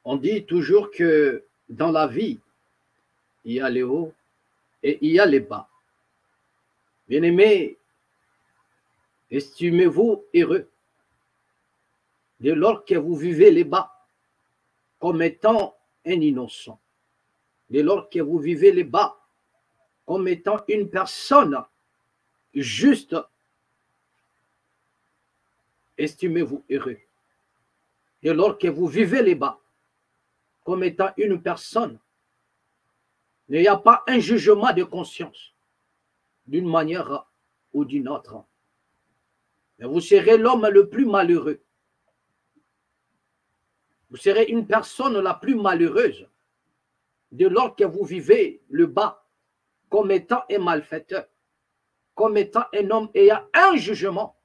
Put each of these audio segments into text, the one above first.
On dit toujours que dans la vie, il y a les hauts et il y a les bas. Bien-aimés, estimez-vous heureux dès lors que vous vivez les bas comme étant un innocent. Dès lors que vous vivez les bas comme étant une personne juste, estimez-vous heureux. Dès lors que vous vivez les bas comme étant une personne, il n'y a pas un jugement de conscience d'une manière ou d'une autre. Mais vous serez l'homme le plus malheureux. Vous serez une personne la plus malheureuse dès lors que vous vivez le bas comme étant un malfaiteur, comme étant un homme ayant un jugement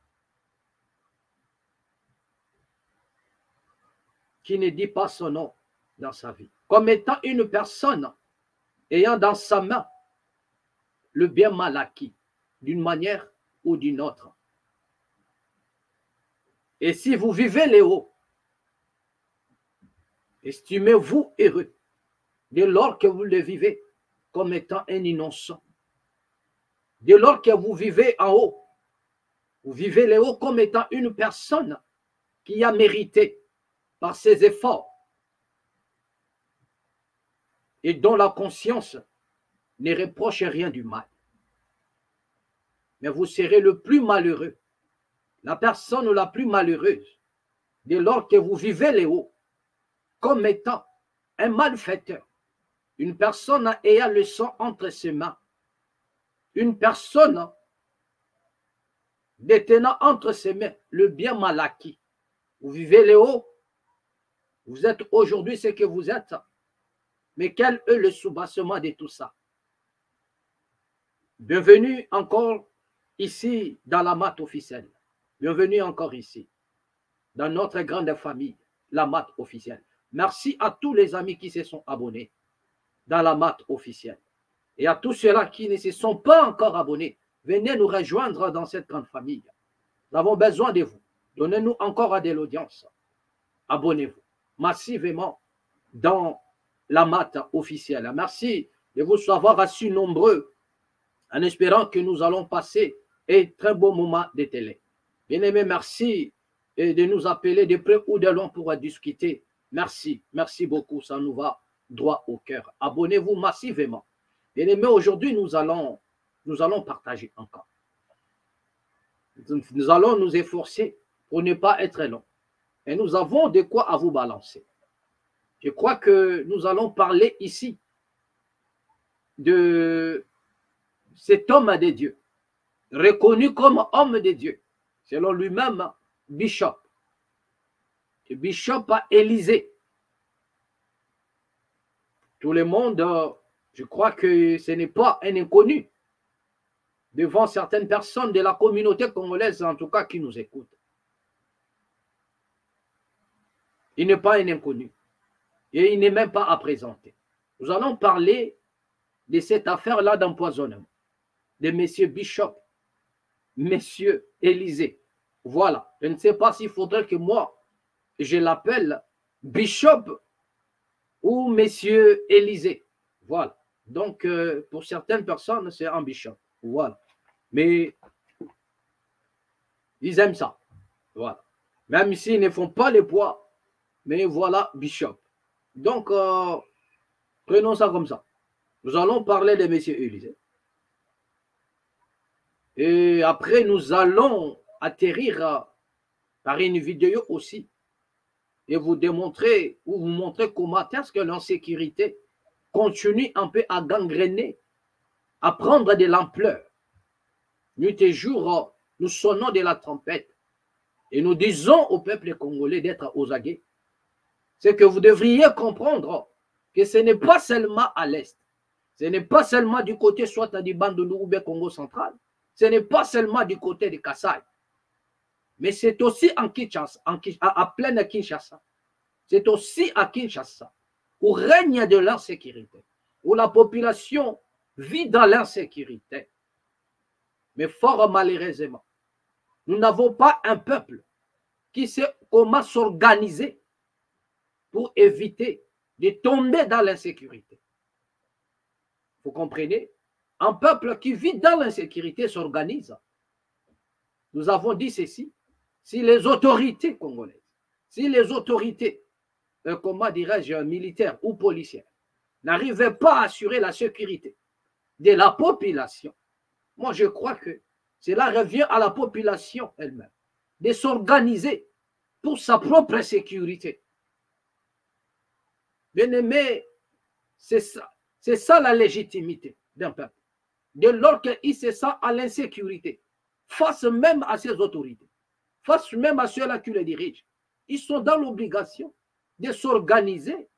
qui ne dit pas son nom dans sa vie, comme étant une personne ayant dans sa main le bien mal acquis d'une manière ou d'une autre. Et si vous vivez les hauts, estimez-vous heureux dès lors que vous le vivez comme étant un innocent. Dès lors que vous vivez en haut, vous vivez les hauts comme étant une personne qui a mérité par ses efforts et dont la conscience ne reproche rien du mal. Mais vous serez le plus malheureux, la personne la plus malheureuse, dès lors que vous vivez les hauts comme étant un malfaiteur, une personne ayant le sang entre ses mains, une personne détenant entre ses mains le bien mal acquis. Vous vivez les hauts, vous êtes aujourd'hui ce que vous êtes, mais quel est le soubassement de tout ça? Bienvenue encore ici dans la MAT officielle. Bienvenue encore ici, dans notre grande famille, la MAT officielle. Merci à tous les amis qui se sont abonnés dans la MAT officielle. Et à tous ceux-là qui ne se sont pas encore abonnés, venez nous rejoindre dans cette grande famille. Nous avons besoin de vous. Donnez-nous encore de l'audience. Abonnez-vous massivement dans la MAT officielle. Merci de vous savoir si nombreux en espérant que nous allons passer un très beau moment de télé. Bien-aimés, merci de nous appeler de près ou de loin pour discuter. Merci, merci beaucoup, ça nous va droit au cœur. Abonnez-vous massivement. Bien-aimés, aujourd'hui, nous allons partager encore. Nous allons nous efforcer pour ne pas être long. Et nous avons de quoi à vous balancer. Je crois que nous allons parler ici de cet homme de Dieu, reconnu comme homme de Dieu, selon lui-même, Bishop. Le Bishop Élisée. Tout le monde, je crois que ce n'est pas un inconnu devant certaines personnes de la communauté congolaise, en tout cas, qui nous écoutent. Il n'est pas un inconnu. Et il n'est même pas à présenter. Nous allons parler de cette affaire-là d'empoisonnement de M. Bishop, M. Élisée. Voilà. Je ne sais pas s'il faudrait que moi, je l'appelle Bishop ou M. Élisée. Voilà. Donc, pour certaines personnes, c'est un Bishop. Voilà. Mais ils aiment ça. Voilà. Même s'ils ne font pas le poids, mais voilà, Bishop. Donc, prenons ça comme ça. Nous allons parler de M. Élisée. Et après, nous allons atterrir par une vidéo aussi et vous démontrer ou vous montrer comment est-ce que l'insécurité continue un peu à gangréner, à prendre de l'ampleur. Nuit et jour, nous sonnons de la trompette et nous disons au peuple congolais d'être aux aguets. C'est que vous devriez comprendre que ce n'est pas seulement à l'est, ce n'est pas seulement du côté soit du Bandundu ou bien Congo central, ce n'est pas seulement du côté de Kassai, mais c'est aussi en Kinshasa, à pleine Kinshasa. C'est aussi à Kinshasa, où règne de l'insécurité, où la population vit dans l'insécurité. Mais fort malheureusement, nous n'avons pas un peuple qui sait comment s'organiser pour éviter de tomber dans l'insécurité. Vous comprenez? Un peuple qui vit dans l'insécurité s'organise. Nous avons dit ceci. Si les autorités congolaises, si les autorités, comment dirais-je, militaires ou policières, n'arrivaient pas à assurer la sécurité de la population, moi je crois que cela revient à la population elle-même de s'organiser pour sa propre sécurité. Bien-aimé, c'est ça la légitimité d'un peuple. Dès lors qu'il se sent à l'insécurité, face même à ses autorités, face même à ceux-là qui les dirigent, ils sont dans l'obligation de s'organiser,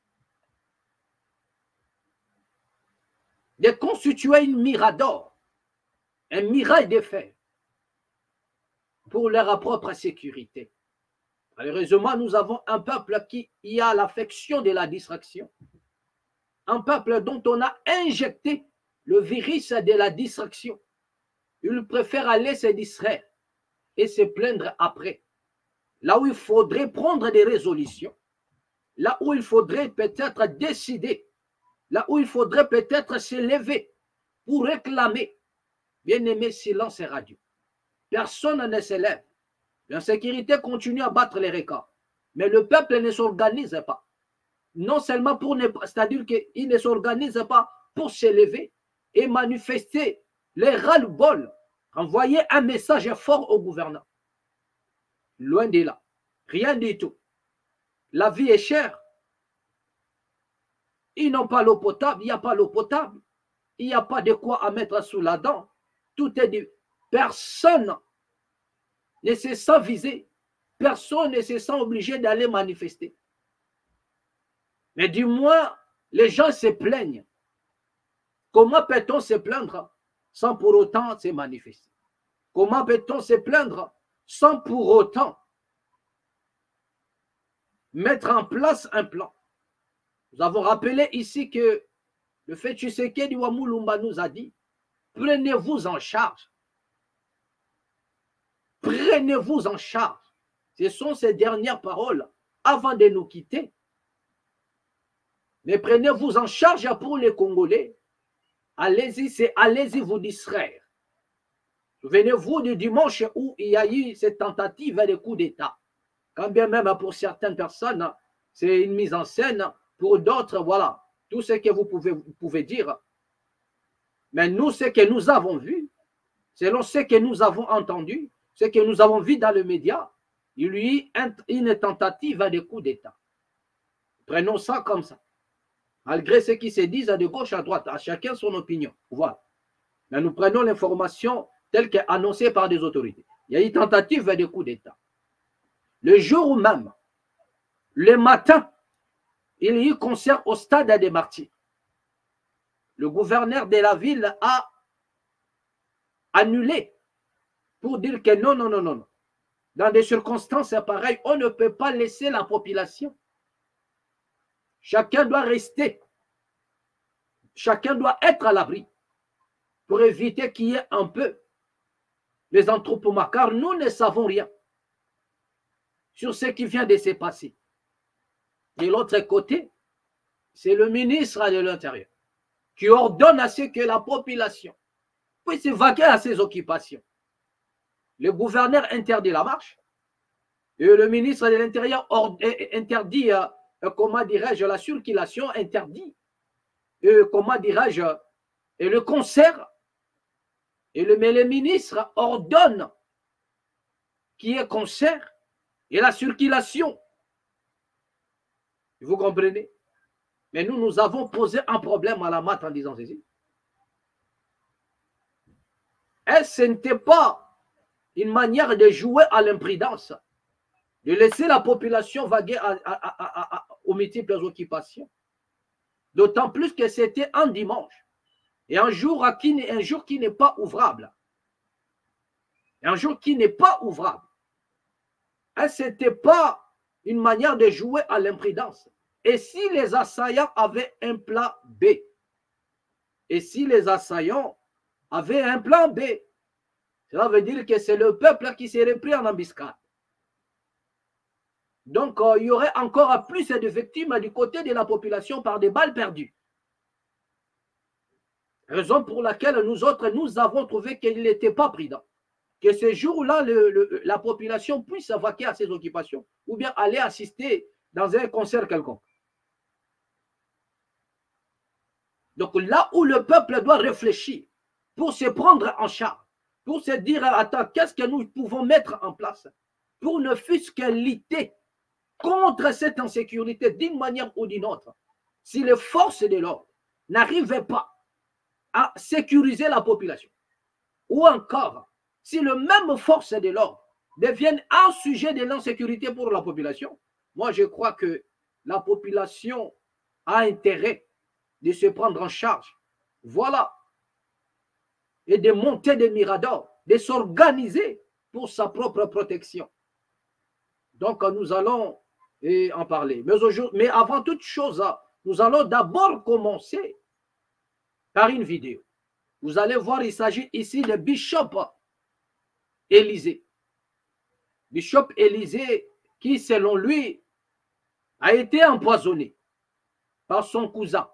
de constituer une mirador, un mirail de fer pour leur propre sécurité. Malheureusement, nous avons un peuple qui y a l'affection de la distraction. Un peuple dont on a injecté le virus de la distraction. Il préfère aller se distraire et se plaindre après. Là où il faudrait prendre des résolutions, là où il faudrait peut-être décider, là où il faudrait peut-être se lever pour réclamer. Bien-aimé, silence et radio. Personne ne se lève. L'insécurité continue à battre les records. Mais le peuple ne s'organise pas. Non seulement pour ne pas, c'est-à-dire qu'il ne s'organise pas pour se lever et manifester les ras-le-bol, envoyer un message fort au gouvernement. Loin de là. Rien du tout. La vie est chère. Ils n'ont pas l'eau potable, il n'y a pas l'eau potable. Il n'y a pas de quoi à mettre sous la dent. Tout est dit. Personne ne se sent visé. Personne ne se sent obligé d'aller manifester. Mais du moins, les gens se plaignent. Comment peut-on se plaindre sans pour autant se manifester? Comment peut-on se plaindre sans pour autant mettre en place un plan? Nous avons rappelé ici que le fait Tshisekedi Wamulumba nous a dit, prenez-vous en charge. Prenez-vous en charge. Ce sont ces dernières paroles avant de nous quitter. Mais prenez-vous en charge pour les Congolais. Allez-y, allez-y vous distraire. Souvenez-vous du dimanche où il y a eu cette tentative de coup d'État. Quand bien même pour certaines personnes, c'est une mise en scène. Pour d'autres, voilà, tout ce que vous pouvez dire. Mais nous, ce que nous avons vu, selon ce que nous avons entendu, ce que nous avons vu dans le média, il y a eu une tentative de coup d'État. Prenons ça comme ça. Malgré ce qui se disent de gauche à droite, à chacun son opinion. Voilà. Mais nous prenons l'information telle qu'annoncée par des autorités. Il y a eu une tentative de coup d'État. Le jour même, le matin, il y a eu concert au stade des Martyrs. Le gouverneur de la ville a annulé pour dire que non, non, non, non, non. Dans des circonstances pareilles, on ne peut pas laisser la population. Chacun doit rester. Chacun doit être à l'abri pour éviter qu'il y ait un peu les attroupements, car nous ne savons rien sur ce qui vient de se passer. De l'autre côté, c'est le ministre de l'Intérieur qui ordonne à ce que la population puisse vaquer à ses occupations. Le gouverneur interdit la marche et le ministre de l'Intérieur interdit, comment dirais-je, la circulation, interdit, comment dirais-je, et le concert. Mais le ministre ordonne qu'il y ait concert et la circulation. Vous comprenez? Mais nous avons posé un problème à la mat en disant ceci. Est-ce que ce n'était pas une manière de jouer à l'imprudence, de laisser la population vaguer aux multiples occupations? D'autant plus que c'était un dimanche et un jour qui n'est pas ouvrable. Un jour qui n'est pas ouvrable. Est-ce que ce n'était pas une manière de jouer à l'imprudence? Et si les assaillants avaient un plan B? Et si les assaillants avaient un plan B? Cela veut dire que c'est le peuple qui serait pris en embuscade. Donc, il y aurait encore plus de victimes du côté de la population par des balles perdues. Raison pour laquelle nous autres, nous avons trouvé qu'il n'était pas prudent. Que ce jour-là, la population puisse vaquer à ses occupations ou bien aller assister dans un concert quelconque. Donc là où le peuple doit réfléchir pour se prendre en charge, pour se dire, attends, qu'est-ce que nous pouvons mettre en place pour ne fût-ce que lutter contre cette insécurité d'une manière ou d'une autre. Si les forces de l'ordre n'arrivaient pas à sécuriser la population, ou encore, si le même force de l'ordre deviennent un sujet de l'insécurité pour la population, moi je crois que la population a intérêt de se prendre en charge. Voilà. Et de monter des miradors, de s'organiser pour sa propre protection. Donc nous allons en parler. Mais avant toute chose, nous allons d'abord commencer par une vidéo. Vous allez voir, il s'agit ici de Bishop Élysée. Bishop Élysée qui, selon lui, a été empoisonné par son cousin.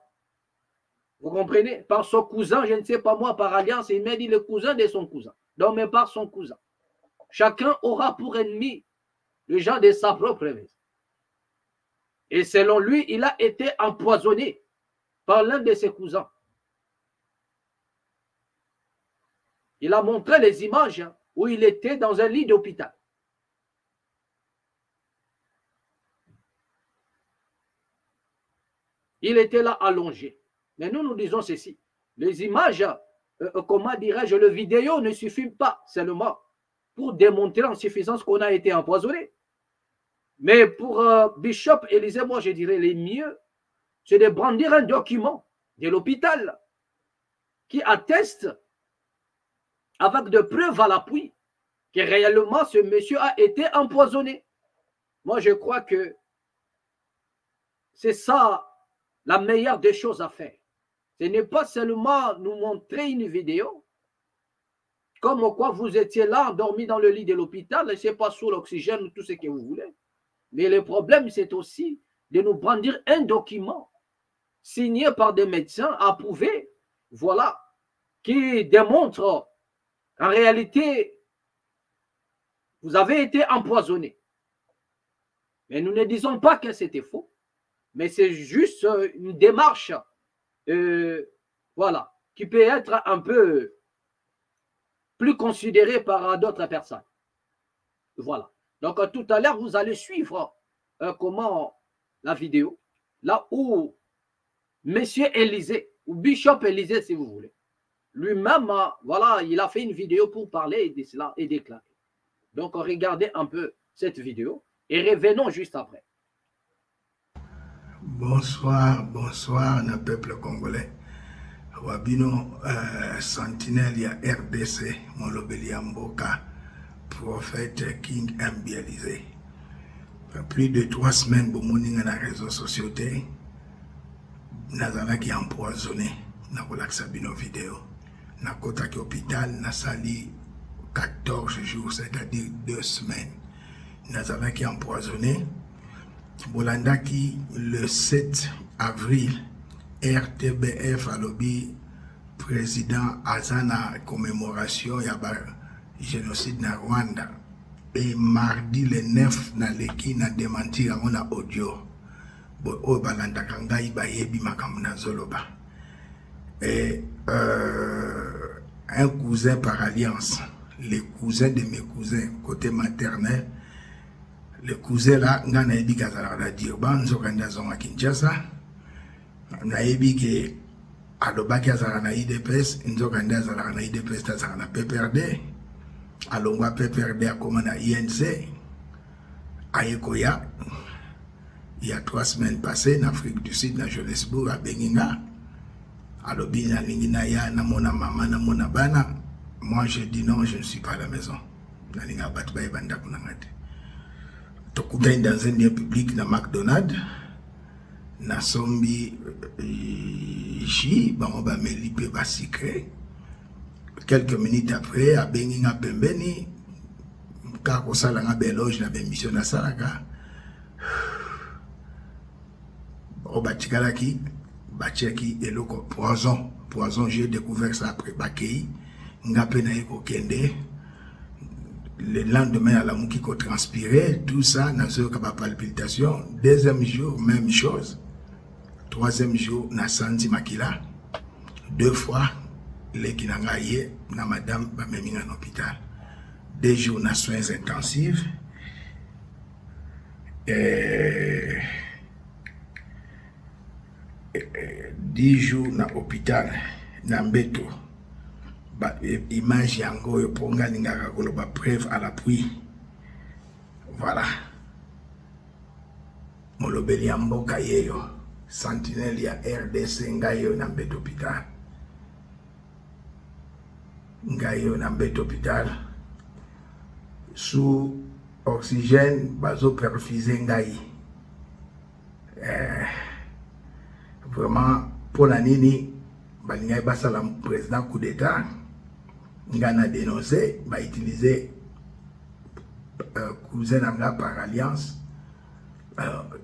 Vous comprenez? Par son cousin, je ne sais pas moi, par alliance, il m'a dit le cousin de son cousin. Donc, mais par son cousin. Chacun aura pour ennemi le gens de sa propre maison. Et selon lui, il a été empoisonné par l'un de ses cousins. Il a montré les images où il était dans un lit d'hôpital. Il était là allongé. Mais nous disons ceci. Les images, comment dirais-je, le vidéo ne suffit pas seulement pour démontrer en suffisance qu'on a été empoisonné. Mais pour Bishop Élysée, moi je dirais le mieux, c'est de brandir un document de l'hôpital qui atteste avec de preuves à l'appui que réellement ce monsieur a été empoisonné. Moi je crois que c'est ça la meilleure des choses à faire. Ce n'est pas seulement nous montrer une vidéo, comme quoi vous étiez là, endormi dans le lit de l'hôpital, et c'est pas sous l'oxygène ou tout ce que vous voulez. Mais le problème, c'est aussi de nous brandir un document signé par des médecins approuvés, voilà, qui démontre en réalité, vous avez été empoisonné. Mais nous ne disons pas que c'était faux, mais c'est juste une démarche voilà, qui peut être un peu plus considérée par d'autres personnes. Voilà. Donc, tout à l'heure, vous allez suivre comment la vidéo, là où Monsieur Élysée, ou Bishop Élysée, si vous voulez, lui-même, voilà, il a fait une vidéo pour parler de cela et déclarer. Donc, regardez un peu cette vidéo et revenons juste après. Bonsoir, bonsoir, le peuple congolais. Wabino, sentinelle, il y a RDC, Molobeli Mboka, prophète King Mbialisé. Plus de 3 semaines, pour mon dans les réseaux sociaux, Nazala qui empoisonné, na kolaksa bino vidéo. Na kota ki hôpital, na sali 14 jours, c'est-à-dire 2 semaines. Nazala qui empoisonné. Bolanda qui le 7 avril, RTBF a lobby président Azana commémoration yaba génocide na Rwanda. Et mardi le 9 na leki na démentir on a audio. Bon, o balanda kanga iba yebi makamuna zoloba. Et un cousin par alliance, les cousins de mes cousins côté maternel. Le cousin là, nga na ebi kazala na Durban, nzokanda zonga Kinshasa. Na ebi ke alobaki azala na IDPS, nzokanda azala na IDPS tazala na PPRD. Alongwa PPRD akoma na INC. Ayekoya, il y a 3 semaines passées, en Afrique du Sud, na Johannesburg, à Benginga. Alobi na lingina ya na mona mama na mona bana. Moi je dis non, je ne suis pas à la maison. Na linga batba ebanda kunangate. Tokuta dans un lieu public na McDonald's na sombi J ba melipe ba secret. Quelques minutes après a Benginga pembeni ka ko sala nga beloge na mission na salaka au Batikalaki, Batiaki et le poison. Poison, j'ai découvert ça après Bakei. Ngapenaï Kokende. Le lendemain, à la mouki qu'on transpirait, tout ça, n'a pas palpitation. Deuxième jour, même chose. Troisième jour, n'a senti makila. 2 fois, les kinangaye, na madame, ba même en hôpital. 2 jours, n'a soins intensifs. 10 jours, na hôpital, na Mbeto. Image yango yo ponga lingaka koloba preuve à l'appui. Voilà. Molobeli ya mboka yeyo. Sentinelle ya RDC ngayo na Mbeto hôpital. Ngayo na Mbeto hôpital. Sous oxygène bazo perfuser ngai. Vraiment pour la nini balingai basala président coup d'état. Ngana dénoncé, va utiliser cousin Anga par alliance.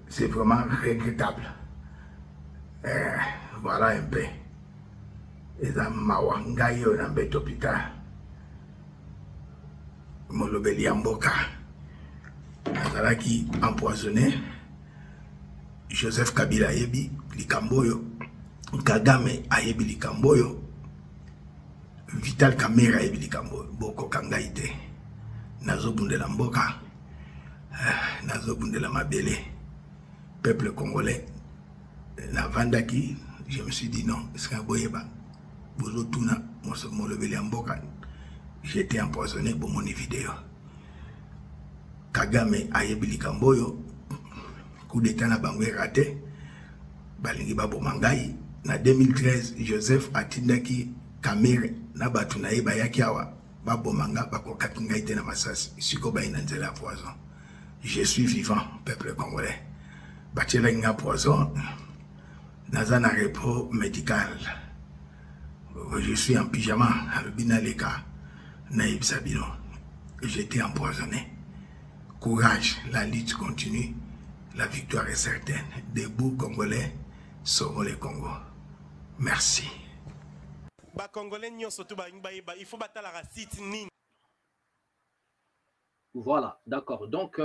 C'est vraiment regrettable. Voilà un peu. Et ça m'a wangé dans Mbeto hôpital. Molobeli Amboka. Qui empoisonné. Joseph Kabila Yebi, Likamboyo. Kagame Ayebi Likamboyo. Vital Kamera Ayebi Likamboyo. Boko Kangaite. Nazo Bundela Mboka. Nazo Bundela Mabele. Peuple congolais. La Vandaki, je me suis dit non. Est-ce qu'un boyeba? Bozo Tuna, mon levé Mboka. J'étais empoisonné pour mon vidéo. Kagame Ayebi Likamboyo. Coup d'état na bangwe raté. Balingi babo mangai. Na 2013, Joseph atindaki kamere na batu na yeba yaki awa. Babo manga bako kakingaite na masasi. Siko ba inanzela poison. Je suis vivant, peuple congolais. Bachela inga poison. Naza na repos médical. Je suis en pyjama. Albina Leka. Naïb Sabino. J'étais empoisonné. Courage, la lutte continue. La victoire est certaine. Debout Congolais, sauvons les Congo. Merci. Voilà, d'accord. Donc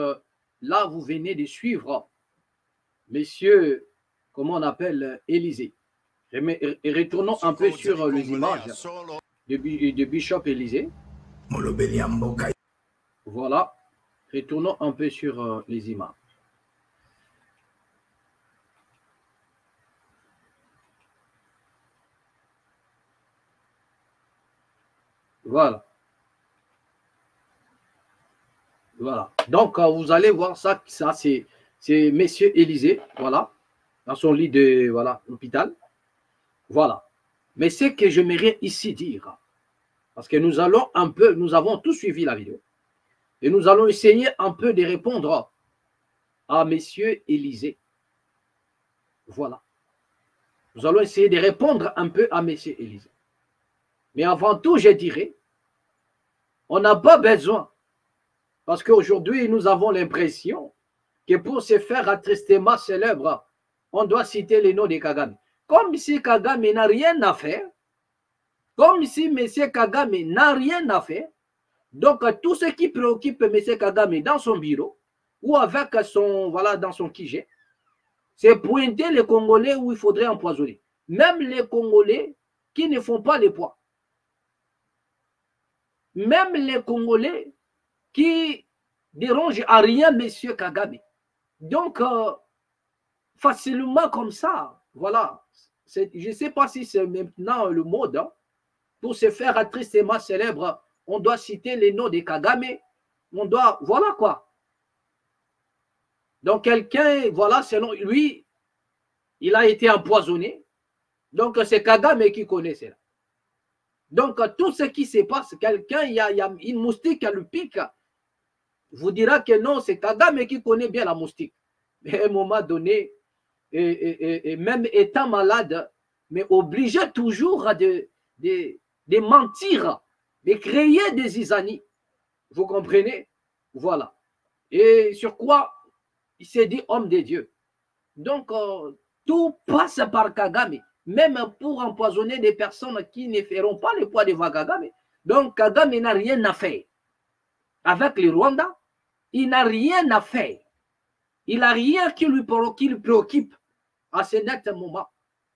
là, vous venez de suivre Monsieur, comment on appelle, Élysée. Et retournons un peu sur les images de Bishop Élysée. Voilà. Retournons un peu sur les images. Voilà. Voilà. Donc, vous allez voir ça c'est Monsieur Élysée, voilà, dans son lit de, voilà, hôpital. Voilà. Mais ce que j'aimerais ici dire, parce que nous allons un peu, nous avons tous suivi la vidéo, et nous allons essayer un peu de répondre à Monsieur Élysée. Voilà. Nous allons essayer de répondre un peu à Monsieur Élysée. Mais avant tout, je dirais, on n'a pas besoin, parce qu'aujourd'hui, nous avons l'impression que pour se faire attristement célèbre, on doit citer les noms de Kagame. Comme si Kagame n'a rien à faire, comme si M. Kagame n'a rien à faire. Donc, tout ce qui préoccupe M. Kagame dans son bureau ou avec son, voilà, dans son QG, c'est pointer les Congolais où il faudrait empoisonner. Même les Congolais qui ne font pas les poids. Même les Congolais qui dérangent à rien M. Kagame. Donc, facilement comme ça, voilà. Je ne sais pas si c'est maintenant le mode. Hein. Pour se faire attristement célèbre, on doit citer les noms de Kagame. On doit, voilà quoi. Donc, quelqu'un, voilà, selon lui, il a été empoisonné. Donc, c'est Kagame qui connaît cela. Donc, tout ce qui se passe, quelqu'un, il y a une moustique à le pique, vous dira que non, c'est Kagame qui connaît bien la moustique. Mais à un moment donné, et même étant malade, mais obligé toujours de mentir, de créer des isanies. Vous comprenez? Voilà. Et sur quoi il s'est dit homme de Dieu. Donc, Tout passe par Kagame, même pour empoisonner des personnes qui ne feront pas le poids de Kagame. Donc Kagame n'a rien à faire. Avec le Rwanda, il n'a rien à faire. Il n'a rien qui le préoccupe à ce net moment.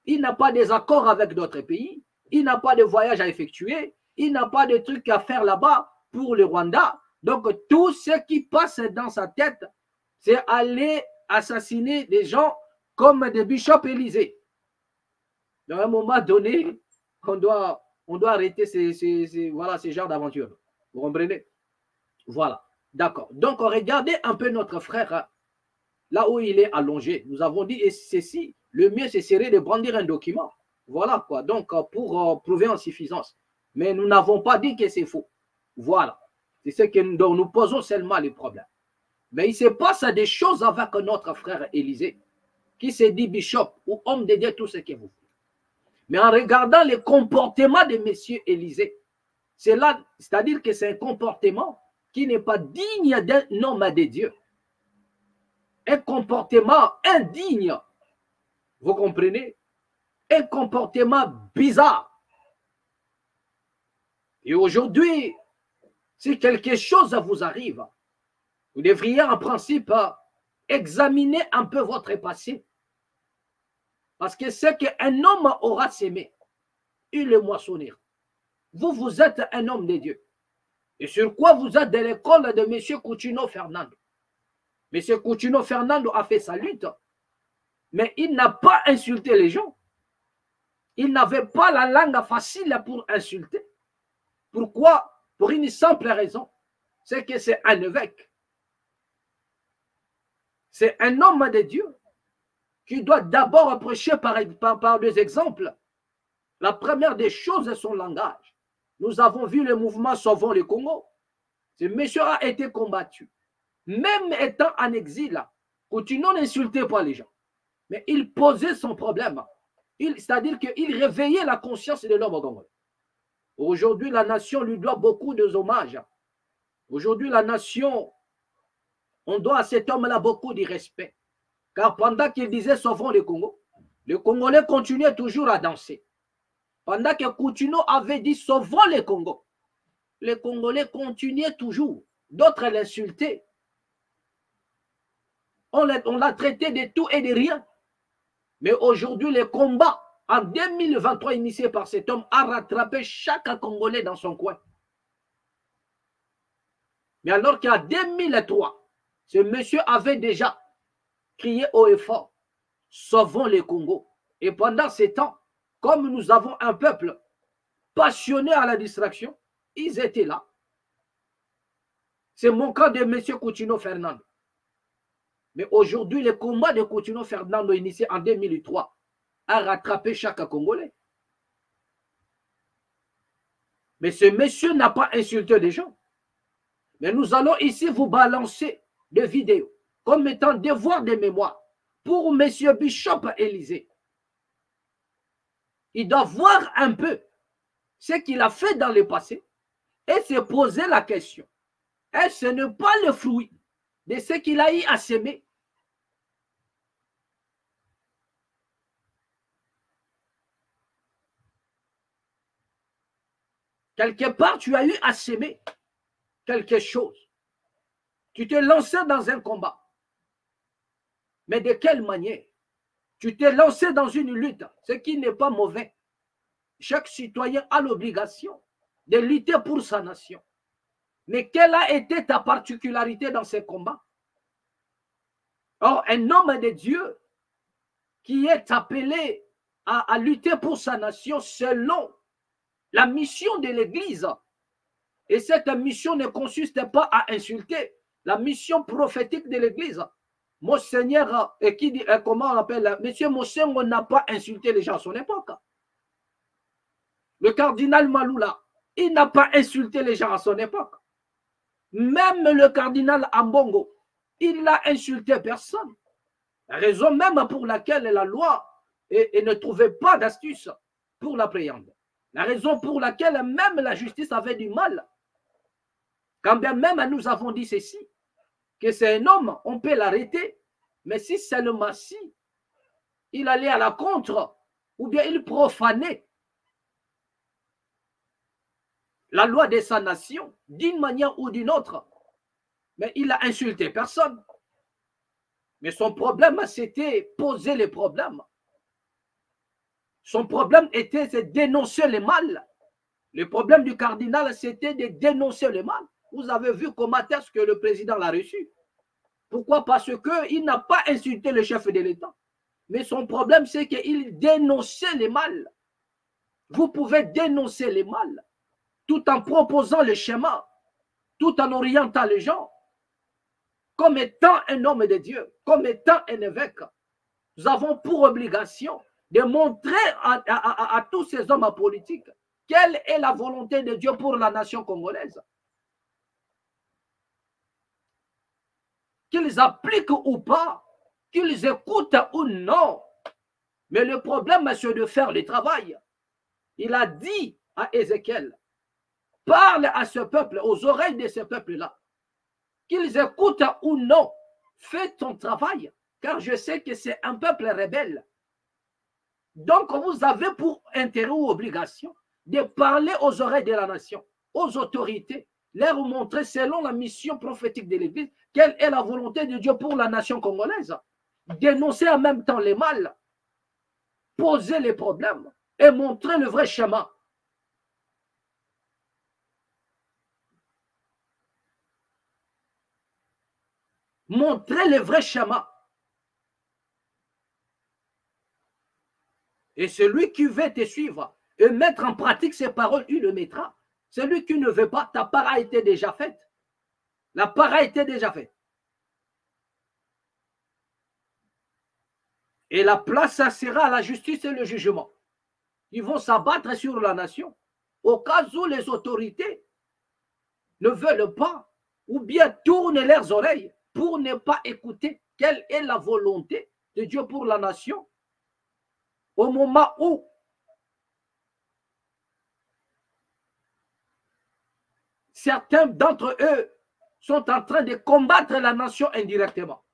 Il n'a pas des accords avec d'autres pays. Il n'a pas de voyage à effectuer. Il n'a pas de trucs à faire là-bas pour le Rwanda. Donc, tout ce qui passe dans sa tête, c'est aller assassiner des gens comme des bishops Élysée. À un moment donné, on doit arrêter ce genre d'aventure. Vous comprenez? Voilà. D'accord. Donc, regardez un peu notre frère, là où il est allongé. Nous avons dit, et ceci, le mieux, ce serait de brandir un document. Voilà quoi. Donc, pour prouver en suffisance. Mais nous n'avons pas dit que c'est faux. Voilà. C'est ce que nous posons seulement les problèmes. Mais il se passe des choses avec notre frère Élysée, qui se dit bishop ou homme de Dieu, tout ce que vous voulez. Mais en regardant le comportement de monsieur Élysée, c'est là, c'est-à-dire que c'est un comportement qui n'est pas digne d'un homme de Dieu. Un comportement indigne. Vous comprenez? Un comportement bizarre. Et aujourd'hui, si quelque chose vous arrive, vous devriez en principe examiner un peu votre passé. Parce que c'est qu'un homme aura sémé, il le moissonnera. Vous, vous êtes un homme de Dieu. Et sur quoi vous êtes de l'école de M. Coutinho Fernando. M. Coutinho Fernando a fait sa lutte, mais il n'a pas insulté les gens. Il n'avait pas la langue facile pour insulter. Pourquoi? Pour une simple raison. C'est que c'est un évêque. C'est un homme de Dieu qui doit d'abord prêcher par deux exemples. La première des choses est son langage. Nous avons vu le mouvement Sauvons le Congo. Ce monsieur a été combattu. Même étant en exil, Coutinho n'insultait pas les gens. Mais il posait son problème. C'est-à-dire qu'il réveillait la conscience de l'homme congolais. Aujourd'hui, la nation lui doit beaucoup d'hommages. Aujourd'hui, la nation, on doit à cet homme-là beaucoup de respect. Car pendant qu'il disait Sauvons le Congo, les Congolais continuaient toujours à danser. Pendant que Coutinho avait dit Sauvons le Congo, les Congolais continuaient toujours. D'autres l'insultaient. On l'a traité de tout et de rien. Mais aujourd'hui, les combats en 2023 initiés par cet homme a rattrapé chaque Congolais dans son coin. Mais alors qu'en 2003, ce monsieur avait déjà crié haut et fort, sauvons le Congo. Et pendant ces temps, comme nous avons un peuple passionné à la distraction, ils étaient là. C'est mon cas de M. Coutinho Fernando. Mais aujourd'hui, le combat de Coutinho Fernando initié en 2003 a rattrapé chaque Congolais. Mais ce monsieur n'a pas insulté les gens. Mais nous allons ici vous balancer des vidéos comme étant devoir de mémoire pour M. Bishop Élysée. Il doit voir un peu ce qu'il a fait dans le passé et se poser la question. Est-ce n'est pas le fruit de ce qu'il a eu à s'aimer? Quelque part, tu as eu à s'aimer quelque chose. Tu t'es lancé dans un combat. Mais de quelle manière? Tu t'es lancé dans une lutte, ce qui n'est pas mauvais. Chaque citoyen a l'obligation de lutter pour sa nation. Mais quelle a été ta particularité dans ces combats? Or, un homme de Dieu qui est appelé à lutter pour sa nation selon la mission de l'Église. Et cette mission ne consiste pas à insulter. La mission prophétique de l'Église. Monseigneur, et qui dit, comment on l'appelle? Monsieur Mosengo n'a pas insulté les gens à son époque. Le cardinal Maloula, il n'a pas insulté les gens à son époque. Même le cardinal Ambongo, il n'a insulté personne. La raison même pour laquelle la loi ne trouvait pas d'astuce pour l'appréhender. La raison pour laquelle même la justice avait du mal. Quand bien même nous avons dit ceci, que c'est un homme, on peut l'arrêter, mais si seulement si il allait à la contre, ou bien il profanait la loi de sa nation d'une manière ou d'une autre. Mais il n'a insulté personne. Mais son problème, c'était poser les problèmes. Son problème était de dénoncer le mal. Le problème du cardinal, c'était de dénoncer le mal. Vous avez vu comment est-ce que le président l'a reçu. Pourquoi? Parce qu'il n'a pas insulté le chef de l'État. Mais son problème, c'est qu'il dénonçait le mal. Vous pouvez dénoncer le mal tout en proposant le schéma, tout en orientant les gens. Comme étant un homme de Dieu, comme étant un évêque, nous avons pour obligation de montrer à tous ces hommes politiques quelle est la volonté de Dieu pour la nation congolaise. Qu'ils appliquent ou pas, qu'ils écoutent ou non. Mais le problème, c'est de faire le travail. Il a dit à Ézéchiel, parle à ce peuple, aux oreilles de ce peuple-là, qu'ils écoutent ou non, fais ton travail, car je sais que c'est un peuple rebelle. Donc, vous avez pour intérêt ou obligation de parler aux oreilles de la nation, aux autorités, leur montrer selon la mission prophétique de l'Église, quelle est la volonté de Dieu pour la nation congolaise. Dénoncer en même temps les mal, poser les problèmes et montrer le vrai chemin. Montrer le vrai chemin. Et celui qui veut te suivre et mettre en pratique ces paroles, il le mettra. Celui qui ne veut pas, ta part a été déjà faite. La part a été déjà faite. Et la place, ça sera la justice et le jugement. Ils vont s'abattre sur la nation. Au cas où les autorités ne veulent pas, ou bien tournent leurs oreilles pour ne pas écouter quelle est la volonté de Dieu pour la nation. Au moment où certains d'entre eux sont en train de combattre la nation indirectement.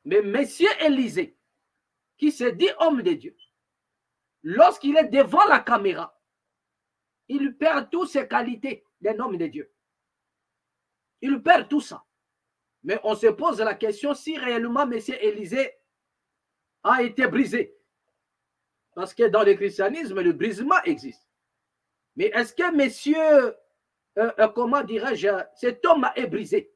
Mais Monsieur Élisée, qui se dit homme de Dieu, lorsqu'il est devant la caméra, il perd toutes ses qualités d'un homme de Dieu. Il perd tout ça. Mais on se pose la question si réellement M. Élisée a été brisé. Parce que dans le christianisme, le brisement existe. Mais est-ce que monsieur, comment dirais-je, cet homme est brisé?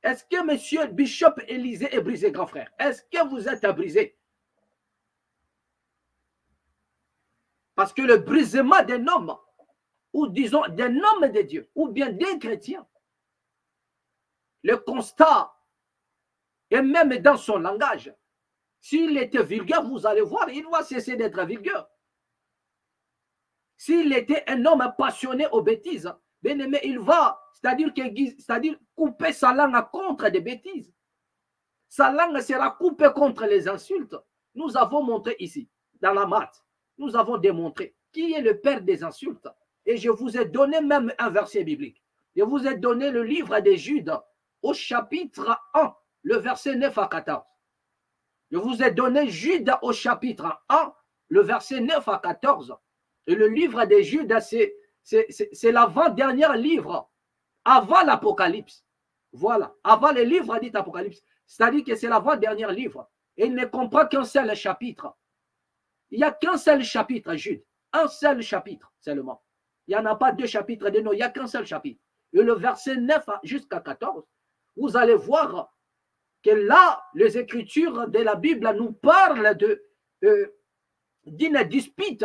Est-ce que monsieur Bishop Élisée est brisé, grand frère? Est-ce que vous êtes brisé? Parce que le brisement d'un homme, ou disons d'un homme de Dieu, ou bien d'un chrétien, le constat, et même dans son langage, s'il était vulgaire, vous allez voir, il va cesser d'être vulgaire. S'il était un homme passionné aux bêtises, bien aimé, il va, c'est-à-dire couper sa langue contre des bêtises. Sa langue sera coupée contre les insultes. Nous avons montré ici, dans la maths, nous avons démontré qui est le père des insultes. Et je vous ai donné même un verset biblique. Je vous ai donné le livre de Jude au chapitre 1, le verset 9 à 14. Je vous ai donné Jude au chapitre 1, le verset 9 à 14. Et le livre de Jude, c'est l'avant-dernier livre, avant l'Apocalypse. Voilà, avant le livre dit Apocalypse. C'est-à-dire que c'est l'avant-dernier livre. Et il ne comprend qu'un seul chapitre. Il n'y a qu'un seul chapitre, Jude. Un seul chapitre seulement. Il n'y en a pas deux chapitres de non, il n'y a qu'un seul chapitre. Et le verset 9 jusqu'à 14, vous allez voir que là, les Écritures de la Bible nous parlent d'une dispute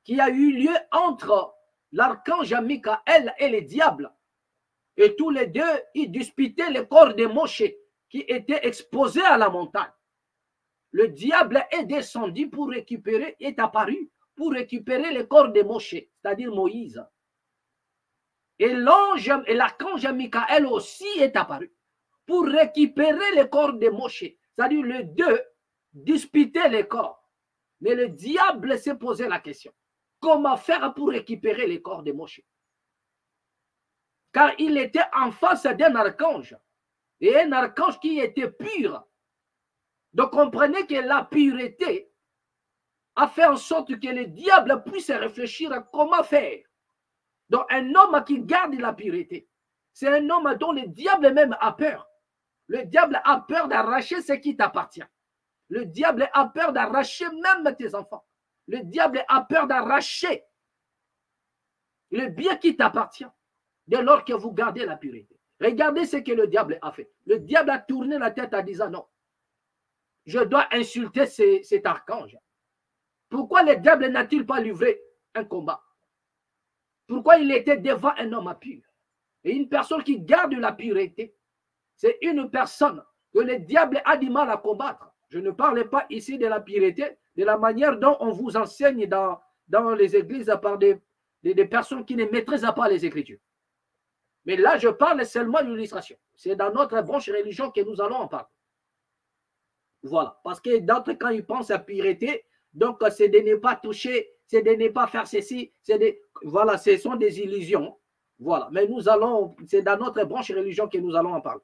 qui a eu lieu entre l'archange Michael et les diables. Et tous les deux, ils disputaient le corps de Moshe qui était exposé à la montagne. Le diable est descendu pour récupérer, est apparu pour récupérer le corps de Moshe, c'est-à-dire Moïse. Et l'archange Michael aussi est apparu pour récupérer le corps de Moshe. C'est-à-dire les deux disputaient les corps. Mais le diable s'est posé la question. Comment faire pour récupérer les corps de Moshe? Car il était en face d'un archange. et un archange qui était pur. Donc comprenez que la pureté a fait en sorte que le diable puisse réfléchir à comment faire. Donc un homme qui garde la pureté, c'est un homme dont le diable même a peur. Le diable a peur d'arracher ce qui t'appartient. Le diable a peur d'arracher même tes enfants. Le diable a peur d'arracher le bien qui t'appartient dès lors que vous gardez la pureté. Regardez ce que le diable a fait. Le diable a tourné la tête en disant non, je dois insulter cet archange. Pourquoi le diable n'a-t-il pas livré un combat? Pourquoi il était devant un homme pur? Et une personne qui garde la pureté, c'est une personne que le diable a du mal à combattre. Je ne parle pas ici de la pureté, de la manière dont on vous enseigne dans les églises par des personnes qui ne maîtrisent pas les Écritures. Mais là, je parle seulement d'illustration. C'est dans notre branche religion que nous allons en parler. Voilà. Parce que d'autres, quand ils pensent à pureté, donc c'est de ne pas toucher, c'est de ne pas faire ceci, voilà, ce sont des illusions. Voilà. Mais nous allons, c'est dans notre branche religion que nous allons en parler.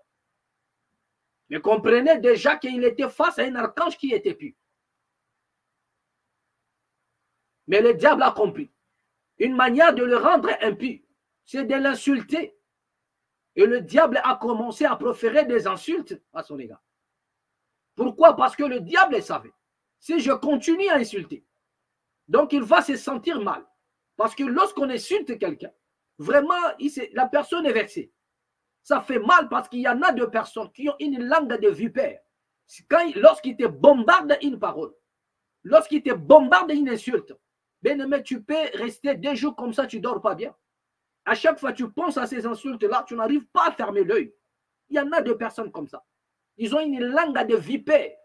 Mais comprenez déjà qu'il était face à un archange qui était pur. Mais le diable a compris. Une manière de le rendre impur, c'est de l'insulter. Et le diable a commencé à proférer des insultes à son égard. Pourquoi? Parce que le diable savait. Si je continue à insulter, donc il va se sentir mal. Parce que lorsqu'on insulte quelqu'un, vraiment, la personne est vexée. Ça fait mal parce qu'il y en a de personnes qui ont une langue de vipère. Lorsqu'il te bombarde une parole, lorsqu'il te bombarde une insulte, bien-aimé, tu peux rester 2 jours comme ça, tu ne dors pas bien. À chaque fois que tu penses à ces insultes-là, tu n'arrives pas à fermer l'œil. Il y en a de personnes comme ça. Ils ont une langue de vipère.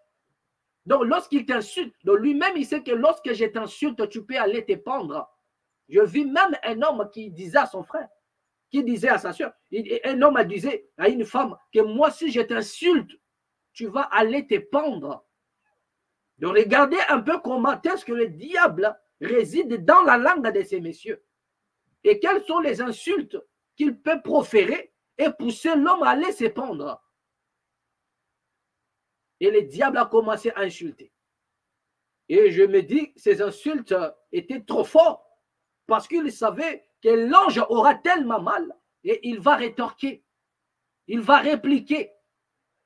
Donc, lorsqu'il t'insulte, lui-même, il sait que lorsque je t'insulte, tu peux aller te pendre. Je vis même un homme qui disait à son frère, qui disait à sa soeur, un homme disait à une femme que moi, si je t'insulte, tu vas aller te pendre. Donc, regardez un peu comment est-ce que le diable réside dans la langue de ces messieurs. Et quelles sont les insultes qu'il peut proférer et pousser l'homme à aller se pendre. Et le diable a commencé à insulter. Et je me dis que ces insultes étaient trop fortes parce qu'il savait que l'ange aura tellement mal et il va rétorquer, il va répliquer.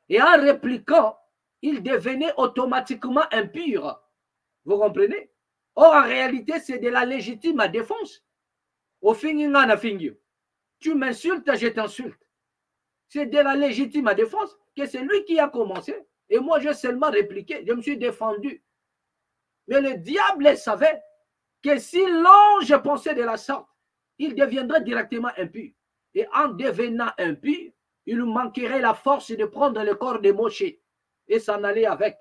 Et en répliquant, il devenait automatiquement impur. Vous comprenez? Or, en réalité, c'est de la légitime défense. Au fin, tu m'insultes, je t'insulte. C'est de la légitime défense que c'est lui qui a commencé. Et moi, j'ai seulement répliqué. Je me suis défendu. Mais le diable savait que si l'ange pensait de la sorte, il deviendrait directement impur. Et en devenant impur, il manquerait la force de prendre le corps de Moshe et s'en aller avec.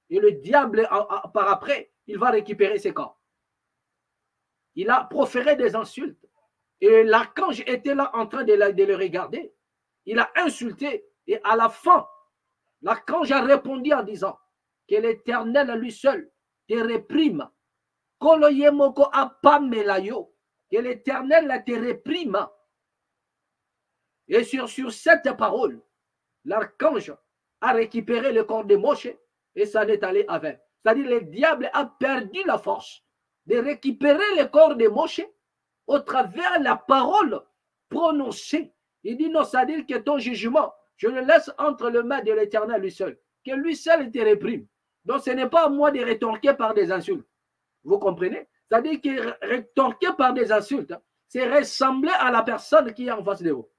Et le diable, par après, il va récupérer ses corps. Il a proféré des insultes. Et l'archange était là en train de le regarder. Il a insulté. Et à la fin, l'archange a répondu en disant que l'Éternel lui seul te réprime. Que l'Éternel te réprime. Et sur cette parole, l'archange a récupéré le corps de Moshe et s'en est allé avec. C'est-à-dire le diable a perdu la force de récupérer le corps de Moshe au travers de la parole prononcée. Il dit non, c'est-à-dire que ton jugement, je le laisse entre les mains de l'Éternel lui seul. Que lui seul te réprime. Donc ce n'est pas à moi de rétorquer par des insultes. Vous comprenez? C'est-à-dire que rétorquer par des insultes, c'est ressembler à la personne qui est en face de vous.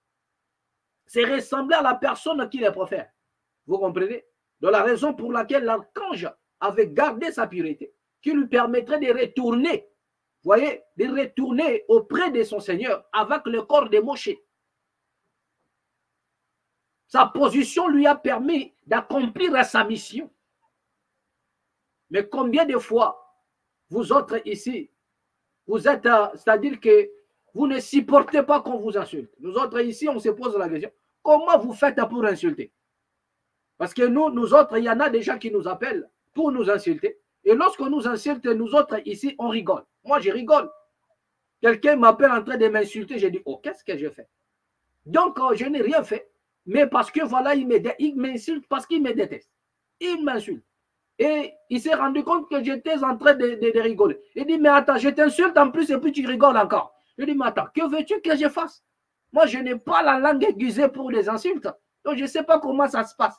C'est ressembler à la personne qui les profère. Vous comprenez? Donc la raison pour laquelle l'archange avait gardé sa pureté, qui lui permettrait de retourner, vous voyez, de retourner auprès de son Seigneur avec le corps de Moshe. Sa position lui a permis d'accomplir sa mission. Mais combien de fois, vous autres ici, vous êtes, c'est-à-dire que vous ne supportez pas qu'on vous insulte. Nous autres ici, on se pose la question, comment vous faites pour insulter? Parce que nous autres, il y en a des gens qui nous appellent pour nous insulter. Et lorsqu'on nous insulte, nous autres ici, on rigole. Moi, je rigole. Quelqu'un m'appelle en train de m'insulter, je dis, oh, qu'est-ce que je fais? Donc, je n'ai rien fait. Mais parce que voilà, il m'insulte parce qu'il me déteste. Il m'insulte. Et il s'est rendu compte que j'étais en train de rigoler. Il dit, mais attends, je t'insulte en plus et puis tu rigoles encore. Je dis, mais attends, que veux-tu que je fasse? Moi, je n'ai pas la langue aiguisée pour les insultes. Donc, je ne sais pas comment ça se passe.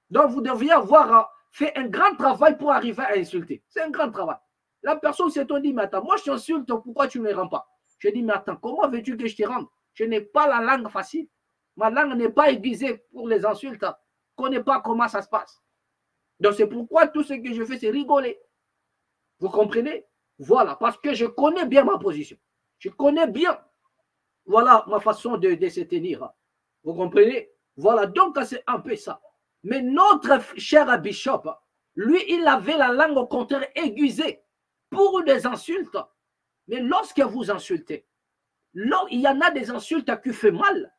Donc, vous devriez avoir fait un grand travail pour arriver à insulter. C'est un grand travail. La personne s'est dit, mais attends, moi, je t'insulte, pourquoi tu ne me rends pas? Je dis, mais attends, comment veux-tu que je te rende? Je n'ai pas la langue facile. Ma langue n'est pas aiguisée pour les insultes. Je ne connais pas comment ça se passe. Donc, c'est pourquoi tout ce que je fais, c'est rigoler. Vous comprenez? Voilà, parce que je connais bien ma position. Je connais bien, voilà, ma façon de se tenir. Vous comprenez? Voilà, donc c'est un peu ça. Mais notre cher Bishop, lui, il avait la langue au contraire aiguisée pour des insultes. Mais lorsque vous insultez, il y en a des insultes qui font mal.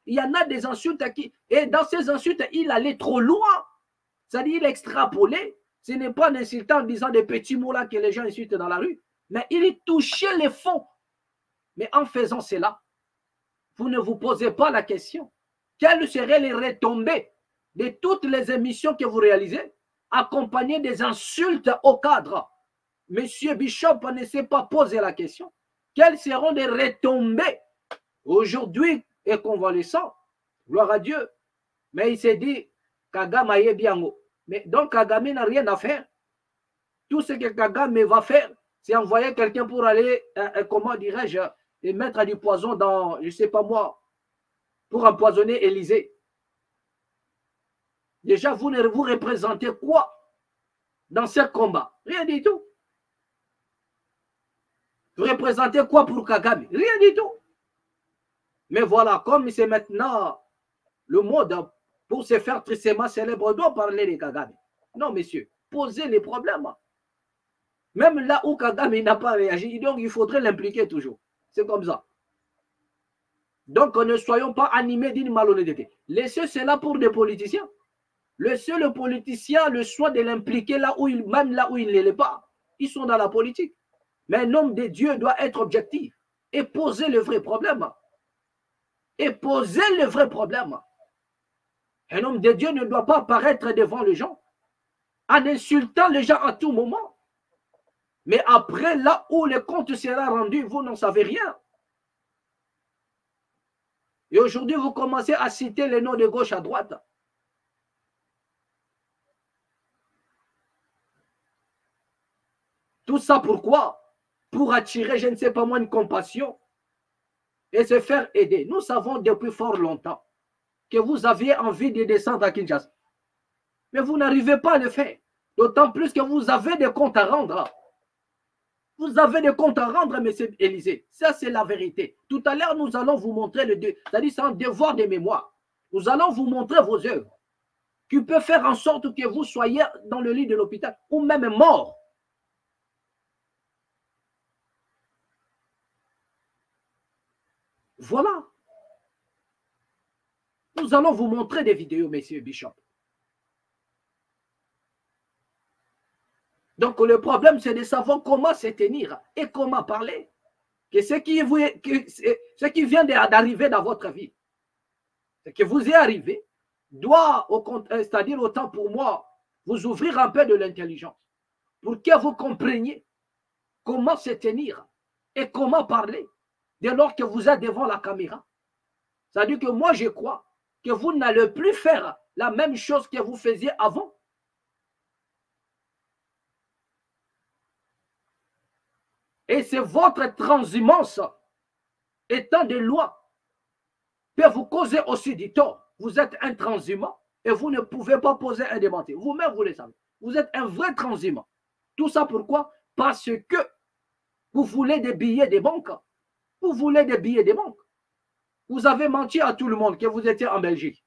Il y en a des insultes qui... Et dans ces insultes, il allait trop loin. C'est-à-dire, il extrapolait. Ce n'est pas en insultant en disant des petits mots là que les gens insultent dans la rue. Mais il touchait les fonds. Mais en faisant cela, vous ne vous posez pas la question. Quelles seraient les retombées de toutes les émissions que vous réalisez, accompagnées des insultes au cadre? Monsieur Bishop ne s'est pas posé la question. Quelles seront les retombées aujourd'hui et convalescent? Gloire à Dieu. Mais il s'est dit, Kagame est bien haut. Mais donc Kagame n'a rien à faire. Tout ce que Kagame va faire, c'est envoyer quelqu'un pour aller, comment dirais-je, et mettre du poison dans, je ne sais pas moi, pour empoisonner Élysée. Déjà, vous représentez quoi dans ce combat? Rien du tout. Vous représentez quoi pour Kagame? Rien du tout. Mais voilà, comme c'est maintenant le mode pour se faire tristement célèbre, on doit parler de Kagame. Non, messieurs, posez les problèmes. Même là où Kagame n'a pas réagi, donc il faudrait l'impliquer toujours. C'est comme ça. Donc, ne soyons pas animés d'une malhonnêteté. Laissez cela pour des politiciens. Laissez le politicien le choix de l'impliquer là où même là où il ne l'est pas. Ils sont dans la politique. Mais un homme de Dieu doit être objectif et poser le vrai problème. Et poser le vrai problème. Un homme de Dieu ne doit pas apparaître devant les gens en insultant les gens à tout moment. Mais après, là où le compte sera rendu, vous n'en savez rien. Et aujourd'hui, vous commencez à citer les noms de gauche à droite. Tout ça pourquoi? Pour attirer, je ne sais pas moi, une compassion et se faire aider. Nous savons depuis fort longtemps que vous aviez envie de descendre à Kinshasa. Mais vous n'arrivez pas à le faire. D'autant plus que vous avez des comptes à rendre. Vous avez des comptes à rendre, M. Élysée. Ça, c'est la vérité. Tout à l'heure, nous allons vous montrer c'est-à-dire c'est un devoir de mémoire. Nous allons vous montrer vos œuvres qui peuvent faire en sorte que vous soyez dans le lit de l'hôpital ou même mort. Voilà. Nous allons vous montrer des vidéos, messieurs Bishop. Donc, le problème, c'est de savoir comment se tenir et comment parler. Que ce qui vient d'arriver dans votre vie, ce qui vous est arrivé, doit, c'est-à-dire autant pour moi, vous ouvrir un peu de l'intelligence pour que vous compreniez comment se tenir et comment parler dès lors que vous êtes devant la caméra. C'est-à-dire que moi, je crois que vous n'allez plus faire la même chose que vous faisiez avant. Et c'est votre transhumance étant des lois peut vous causer aussi du tort. Vous êtes un transhumant et vous ne pouvez pas poser un démenti. Vous-même, vous le savez. Vous êtes un vrai transhumant. Tout ça pourquoi? Parce que vous voulez des billets des banques. Vous voulez des billets des banques. Vous avez menti à tout le monde que vous étiez en Belgique.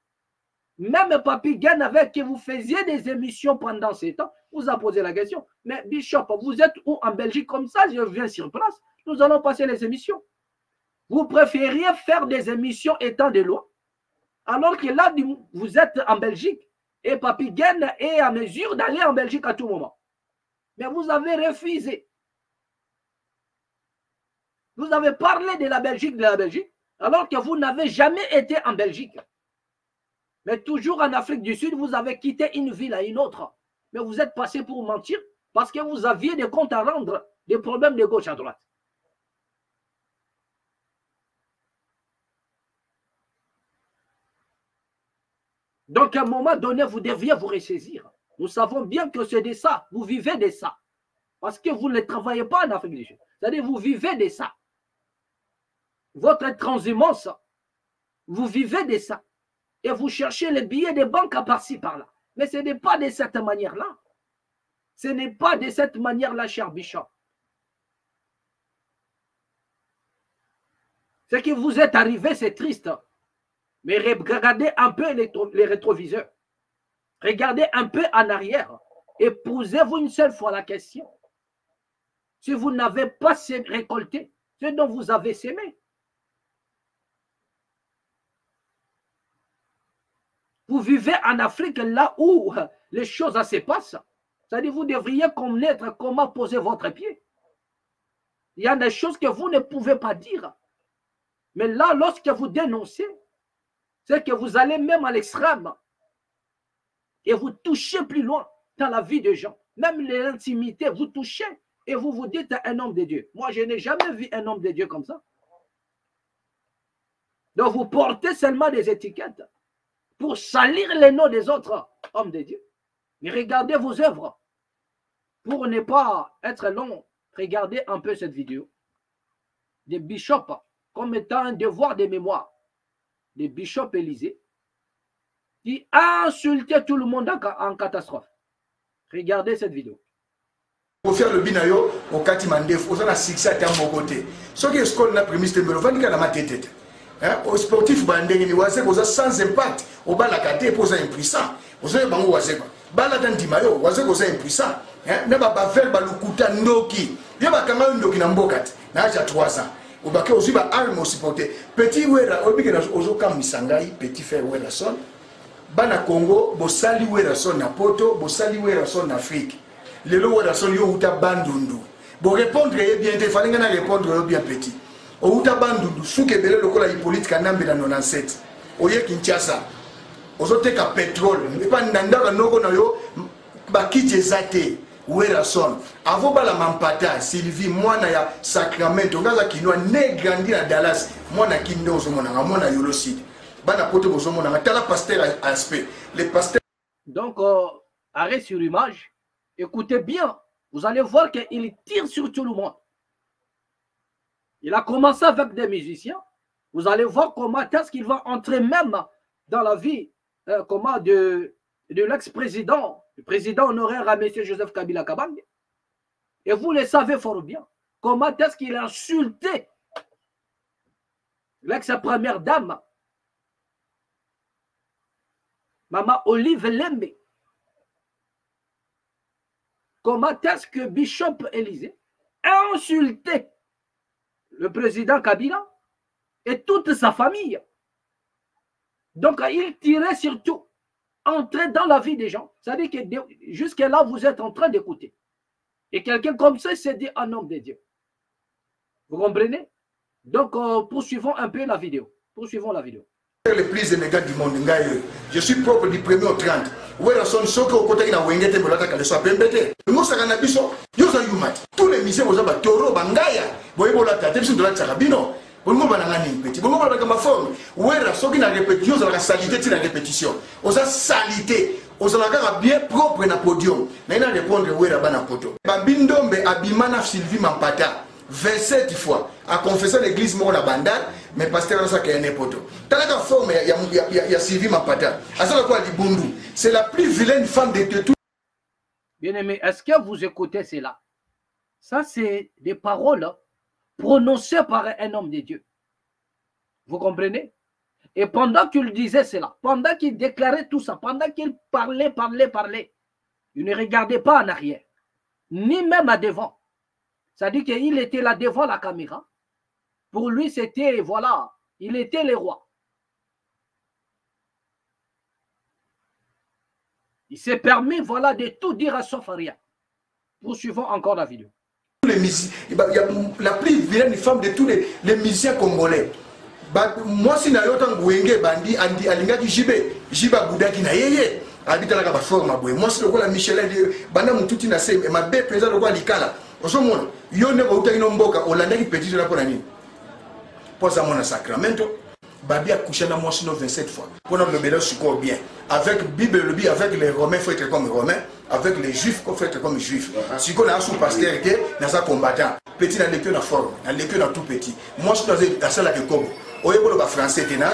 Même Papi Gain, avec qui vous faisiez des émissions pendant ces temps, vous a posé la question. Mais Bishop, vous êtes où en Belgique? Comme ça, je viens sur place. Nous allons passer les émissions. Vous préfériez faire des émissions étant des lois, alors que là, vous êtes en Belgique et Papi Gain est à mesure d'aller en Belgique à tout moment. Mais vous avez refusé. Vous avez parlé de la Belgique, alors que vous n'avez jamais été en Belgique. Mais toujours en Afrique du Sud, vous avez quitté une ville à une autre. Mais vous êtes passé pour mentir parce que vous aviez des comptes à rendre, des problèmes de gauche à droite. Donc, à un moment donné, vous deviez vous ressaisir. Nous savons bien que c'est de ça. Vous vivez de ça. Parce que vous ne travaillez pas en Afrique du Sud. C'est-à-dire, vous vivez de ça. Votre transhumance, vous vivez de ça. Et vous cherchez les billets des banques à par-ci, par-là. Mais ce n'est pas de cette manière-là. Ce n'est pas de cette manière-là, cher Bishop. Ce qui vous est arrivé, c'est triste. Mais regardez un peu les rétroviseurs. Regardez un peu en arrière. Et posez-vous une seule fois la question. Si vous n'avez pas récolté ce dont vous avez sémé. Vous vivez en Afrique là où les choses se passent. C'est-à-dire vous devriez connaître comment poser votre pied. Il y a des choses que vous ne pouvez pas dire. Mais là, lorsque vous dénoncez, c'est que vous allez même à l'extrême et vous touchez plus loin dans la vie des gens. Même l'intimité, vous touchez et vous vous dites un homme de Dieu. Moi, je n'ai jamais vu un homme de Dieu comme ça. Donc, vous portez seulement des étiquettes pour salir les noms des autres hommes de Dieu. Mais regardez vos œuvres. Pour ne pas être long, regardez un peu cette vidéo des bishops comme étant un devoir de mémoire. Des bishops Élysée qui insultaient tout le monde en catastrophe. Regardez cette vidéo. Pour faire le binayo, au Katimandef, on a succès à terme au côté. Ce qui est ce qu'on a prémis, c'est que le ma tête. Au sportif, sans impact, au bas la caté, pose impuissant. Vous avez bango wazeko. Baladan dimayo, wazeko za impuissant. Ne va pas faire balukuta ndoki. Bien bakanga ndoki na mbokat. Na aja 3 ans. Au baké aussi ba arme aussi porté. Petit wera, obike na ozoka misangai, petit frère wera son. Bana Congo, bosali wera son na poto, bosali wera son na Afrique. Lelo wera son yo uta bandundu. Bon répondre bien, il fallait nga répondre bien petit. O uta bandundu, souke bele lokola Hippolyte Kanambe na 97. Oye Kinshasa. Ozoteka pétrole. Pas ndandaka noko na yo bakije zate. Wera son. Avant bala mampata, Sylvie, mwana ya Sacramento, ngaza kinwa ne grandi na Dallas, mwana kindo ozomona, mwana yoloside. Bana pote ozomona, tala pasteur aspect. Les pasteurs. Donc, arrêt sur image. Écoutez bien, vous allez voir qu'il tire sur tout le monde. Il a commencé avec des musiciens. Vous allez voir comment est-ce qu'il va entrer même dans la vie de l'ex-président, le président honoraire à M. Joseph Kabila Kabang. Et vous le savez fort bien. Comment est-ce qu'il a insulté l'ex-première dame, Maman Olive Lembe. Comment est-ce que Bishop Élysée a insulté le président Kabila et toute sa famille. Donc, il tirait surtout, entrer dans la vie des gens. C'est-à-dire que jusqu'à là, vous êtes en train d'écouter. Et quelqu'un comme ça, c'est dit un homme de Dieu. Vous comprenez? Donc, poursuivons un peu la vidéo. Poursuivons la vidéo. Les plus élégants du monde, je suis propre du 1er au 30. Tous les musiciens, Toro, Bangaya, bongo banangani petit bongo balaka maforme wera soki na répétition za la salité ti na répétition oza salité ozalaka bien propre na podium na ina répondre wera bana poto babindombe abimana Sylvie Mampata 27 fois a confessé l'église mo na bandar mais pasteur ça ka ene poto talaka forme ya Sylvie Mampata asala quoi libundu c'est la plus vilaine femme de tout. Bien aimé, est-ce que vous écoutez cela? Ça c'est des paroles prononcé par un homme de Dieu. Vous comprenez? Et pendant qu'il disait cela, pendant qu'il déclarait tout ça, pendant qu'il parlait, il ne regardait pas en arrière, ni même à devant. C'est-à-dire qu'il était là devant la caméra. Pour lui, c'était, voilà, il était le roi. Il s'est permis, voilà, de tout dire à Sofaria. Poursuivons encore la vidéo. Les musiciens, il y a la plus vilaine femme de tous les musiciens congolais. Moi si na yo tangu wenge bandi andi alingaki jiba budaki na yeye habitala ka ba forma boy moi si lokola Michelin banda mututi na se ma be président lokola likala osomona yo ne ba utaki no mboka olandaki petit la pona nini posa mona sacramento babi a couché na moi sino 27 fois pour le belo suko bien avec Bible le bi avec les romains faut être comme romains avec les juifs faut être comme juifs si qu'on a sous pasteur que na sa combattant petit na lekio na forme na lekio na tout petit moi je dans la salle de Congo oyebolo ba français te na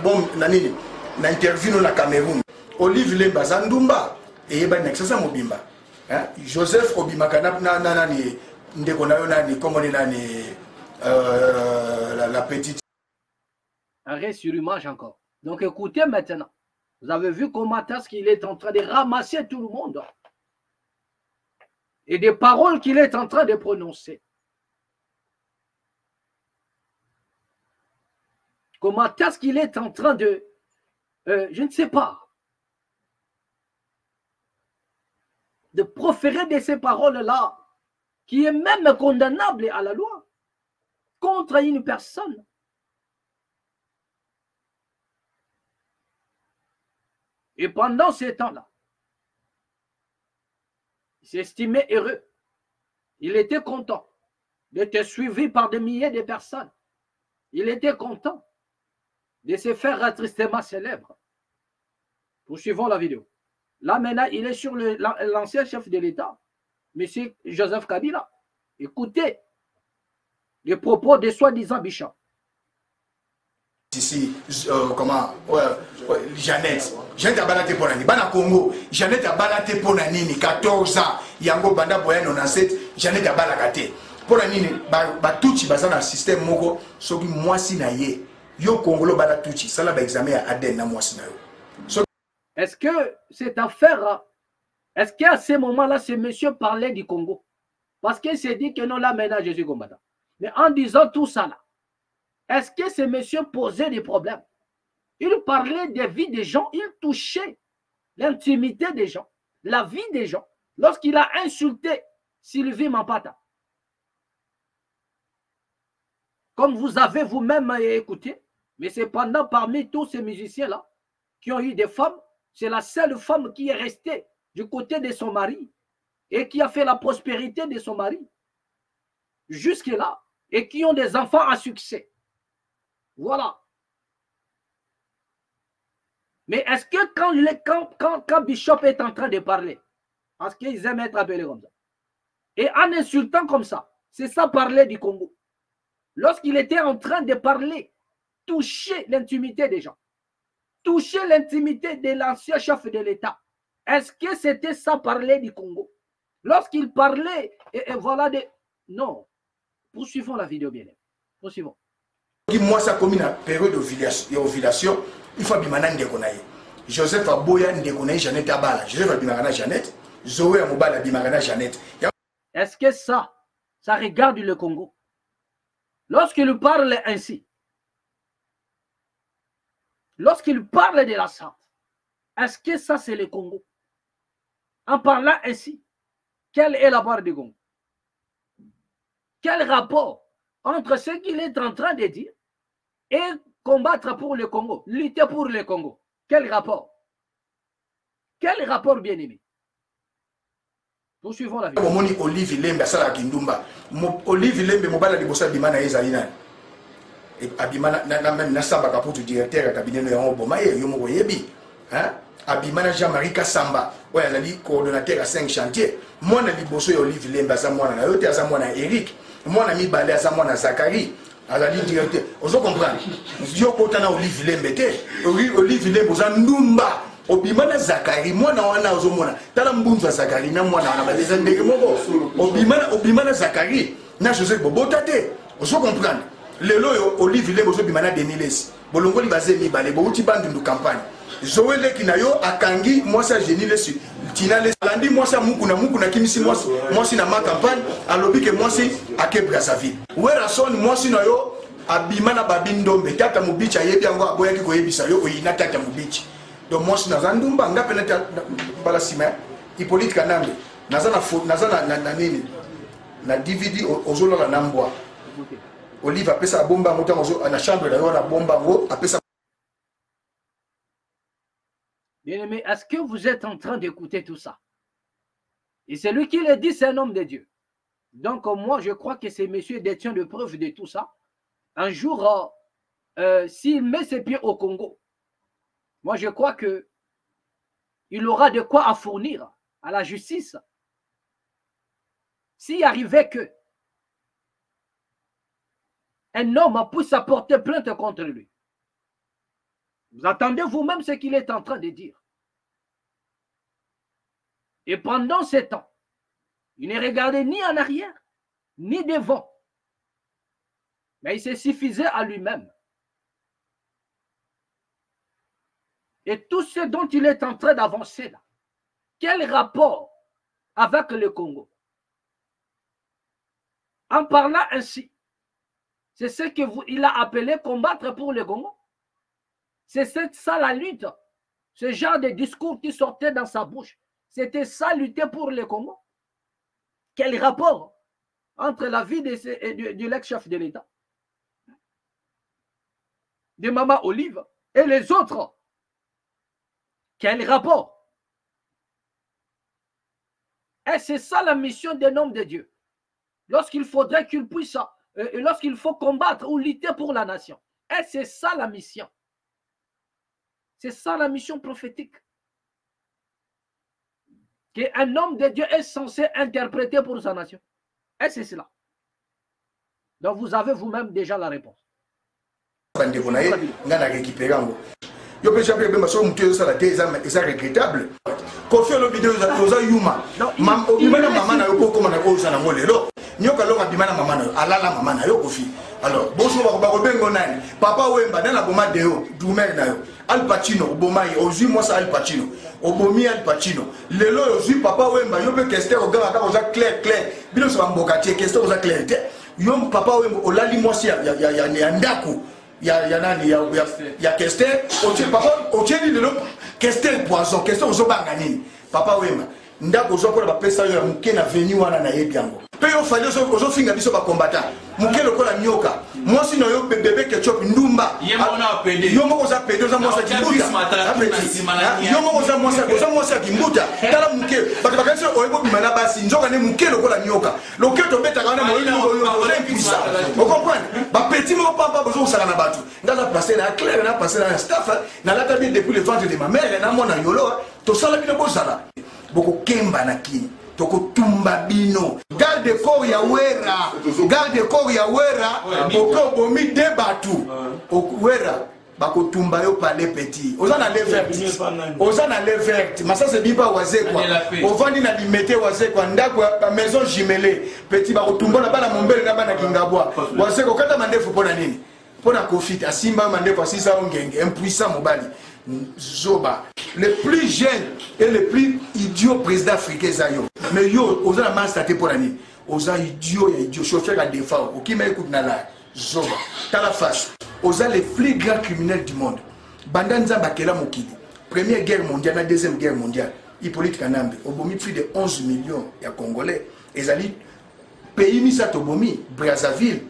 bon na nini na interview na Cameroun Olive Lemba Zandumba et yeba na sasa mobimba hein Joseph Obimaka na nani ndeko na yo nani comment ni nani la petite arrêt sur image encore. Donc écoutez maintenant. Vous avez vu comment est-ce qu'il est en train de ramasser tout le monde et des paroles qu'il est en train de prononcer. Comment est-ce qu'il est en train de... je ne sais pas. De proférer de ces paroles-là, qui est même condamnable à la loi, contre une personne. Et pendant ces temps-là, il s'estimait heureux. Il était content d'être suivi par des milliers de personnes. Il était content de se faire tristement célèbre. Poursuivons la vidéo. Là, maintenant, il est sur l'ancien chef de l'État, M. Joseph Kabila. Écoutez les propos de soi-disant Bishop. Ici, comment Jeannette a balaté pour nani bana Congo Jeannette a balaté pour nani 14 ans yango banda boya 97 Jeannette a balaté pour nani ba tuchi bazana système moko soki mwasi na ye yo Congolo bala tuchi sala ba examen à Aden na mwasi na yo. Est-ce que cette affaire, est-ce qu'à ce moment-là ce monsieur parlait du Congo parce qu'il s'est dit que non là maintenant je suis combattant, mais en disant tout ça là, est-ce que ce monsieur posait des problèmes? Il parlait des vies des gens, il touchait l'intimité des gens, la vie des gens, lorsqu'il a insulté Sylvie Mampata. Comme vous avez vous-même écouté, mais cependant parmi tous ces musiciens-là qui ont eu des femmes, c'est la seule femme qui est restée du côté de son mari et qui a fait la prospérité de son mari jusque-là et qui ont des enfants à succès. Voilà. Mais est-ce que quand Bishop est en train de parler, parce qu'ils aiment être appelés comme ça, et en insultant comme ça, c'est ça parler du Congo. Lorsqu'il était en train de parler, toucher l'intimité des gens, toucher l'intimité de l'ancien chef de l'État, est-ce que c'était ça parler du Congo? Lorsqu'il parlait, et voilà des... Non. Poursuivons la vidéo bien. Poursuivons. Moi, ça comme une période d'ovulation, il faut bimana ndekonaye. Joseph Aboya ndekonaye Jeannette Abala. Joseph Abimagana Jeannette. Zoé Amobala Abimagana Jeannette. Est-ce que ça regarde le Congo? Lorsqu'il parle ainsi, lorsqu'il parle de la Sarthe, est-ce que ça c'est le Congo? En parlant ainsi, quelle est la barre du Congo? Quel rapport entre ce qu'il est en train de dire et combattre pour le Congo, lutter pour le Congo? Quel rapport? Quel rapport, bien-aimé? Poursuivons la vidéo. Olive Lembe asala kindumba. Olive Lembe mobala libosa bimana ezalina. Et abimana même na samba kaputu directeur ya cabinet no yango boma ye yomo yebi. Hein? Abimana Jean-Marie Kassamba, ouais azali coordonnateur à 5 chantiers. Moi na liboso ya Olive Lembe za mwana na yote za mwana Eric. Moi na mibale za mwana Zakari. Azali directeur. Ozo comprendre. Yo kotana Olive Lembe te. Olive Lembe za ndumba. Obimana Zakari mwana wana ozomona tala mbunzu Zakari na mwana wana baleza ndenge moko obimana Zakari na Joseph Bobota te ozo comprendre lelo yo Olive Lembe ozobimana Denilesi bolongoli bazemi bale bouti bandundu campagne Zoele kinayo akangi mwasa Genilesi tinale landi mwasa muku na kimisi mwasi na ma campagne alobi ke mwasi ake Brazzaville wera son mwasi na yo abimana babindombe tata mubicha yebi yango aboyaki koyebisa yo oyina tata mubicha. Donc moi je suis ndumba nga peneta bala sima Hippolyte Kanambe nazana nini na DVD ozolola na mbwa Olive appelle ça bomba dans la chambre d'ailleurs la bomba appelle ça. Bien aimé, est-ce que vous êtes en train d'écouter tout ça? Et c'est lui qui le dit, c'est un homme de Dieu. Donc moi, je crois que ces messieurs détient de preuves de tout ça. Un jour, s'il met ses pieds au Congo, moi je crois que il aura de quoi à fournir à la justice. S'il arrivait que un homme puisse apporter plainte contre lui, vous attendez vous-même ce qu'il est en train de dire. Et pendant ce temps, il ne regardait ni en arrière, ni devant. Mais il se suffisait à lui-même. Et tout ce dont il est en train d'avancer là, quel rapport avec le Congo? En parlant ainsi, c'est ce qu'il a appelé combattre pour le Congo. C'est ça la lutte. Ce genre de discours qui sortait dans sa bouche. C'était ça lutter pour le Congo. Quel rapport entre la vie de l'ex-chef de l'État, de Maman Olive et les autres? Quel rapport? Et c'est ça la mission d'un homme de Dieu. Lorsqu'il faudrait qu'il puisse, lorsqu'il faut combattre ou lutter pour la nation. Et c'est ça la mission. C'est ça la mission prophétique. Qu'un homme de Dieu est censé interpréter pour sa nation. Et c'est cela. Donc vous avez vous-même déjà la réponse. Yo pe chape be maso mutio sala te eza regrettable. Kofi lo video za yuma. Mam obimana mama na yo ko koma na ko sana ngolelo. Nyoka lo ngabimana mama na yo alala mama na yo kofi. Alors bonjour ba ko bengo nani. Papa Wemba na boma deo dumer na yo. Al Pacino obomai ozui moi ça Al Pacino. Obomi Al Pacino. Lelo ozui Papa Wemba yo pe kester o ganga ka oza clair. Bino so mboka tie kester oza clair te. Yo Papa Wemba olali moi ya ndako. Ya Kester, otieni de l'autre, Kester poison, Kester ozo bangani. Papa Wemba, ndako ozo pour la pesa yo muke na venu wana na yebiango. Pe yo fali ozo finga biso ba combattant. Muke lokola nyoka. Moi sino yo bébé ketchup ndumba. Yo moko za pedo za mosa kimbuta. Yo moko za mosa kimbuta. Tala muke, bakabakasi oyebo bimana basi nzoka ne muke lokola nyoka. Loketo beta kana mo yo impuissant. Vous comprenez? Ba petit mo papa bozo sala na batu. Ndaza passer na clair na passer na staff na lata bien depuis le ventre de ma mère na mona yolo to sala bino bozala. Boko kemba na kini. Toko tumba bino. Garde corps ya wera. Garde corps ya wera. Boko bomi debatu. Wera. Bako tumba yo pale petit. Ozana le vert. Ozana le vert. Masa se biba waze kwa. Ovandi na limete waze kwa ndako ba maison jumelée. Petit bako tumba na bana mombele na bana kingabwa. Waze ko kata mandefu pona nini? Pona kofit asimba mandefu asisa ongenge impuissant mobali. Zoba, le plus jeune et le plus idiot président africain Zayo. Mais yo, oza la masse tate pour l'année. Oza idiot, chauffeur à défense. Au qui m'écoute na la Zoba. T'as la face. Oza les plus grands criminels du monde. Bandanza Bakela Mokili. Première guerre mondiale, la deuxième guerre mondiale. Hippolyte Kanambe. Obomi plus de 11 millions de Congolais. Et ali pays Misa Tobomi, Brazzaville,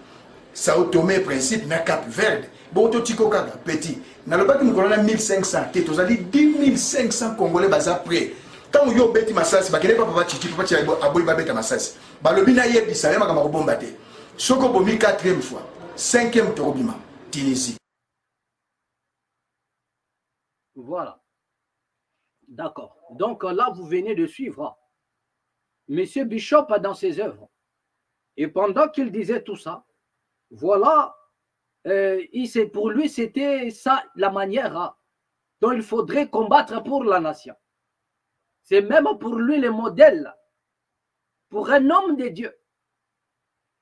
Sao Tomé et Principe, na Cap Verde. Bon, Tiko Kaga, petit. Dans le bâtiment, on a 1500 têtes. Vous allez 10 500 Congolais bas après. Quand vous avez bêti massas, vous n'avez pas papa chichi, papa chichi, aboui babeta massas. Balobina yé ça, y'a ma bombate. Soko bomi 4e fois, 5e torobima, Tunisie. Voilà. D'accord. Donc là, vous venez de suivre Monsieur Bishop dans ses œuvres. Et pendant qu'il disait tout ça, voilà. Pour lui, c'était ça la manière dont il faudrait combattre pour la nation. C'est même pour lui le modèle, pour un homme de Dieu,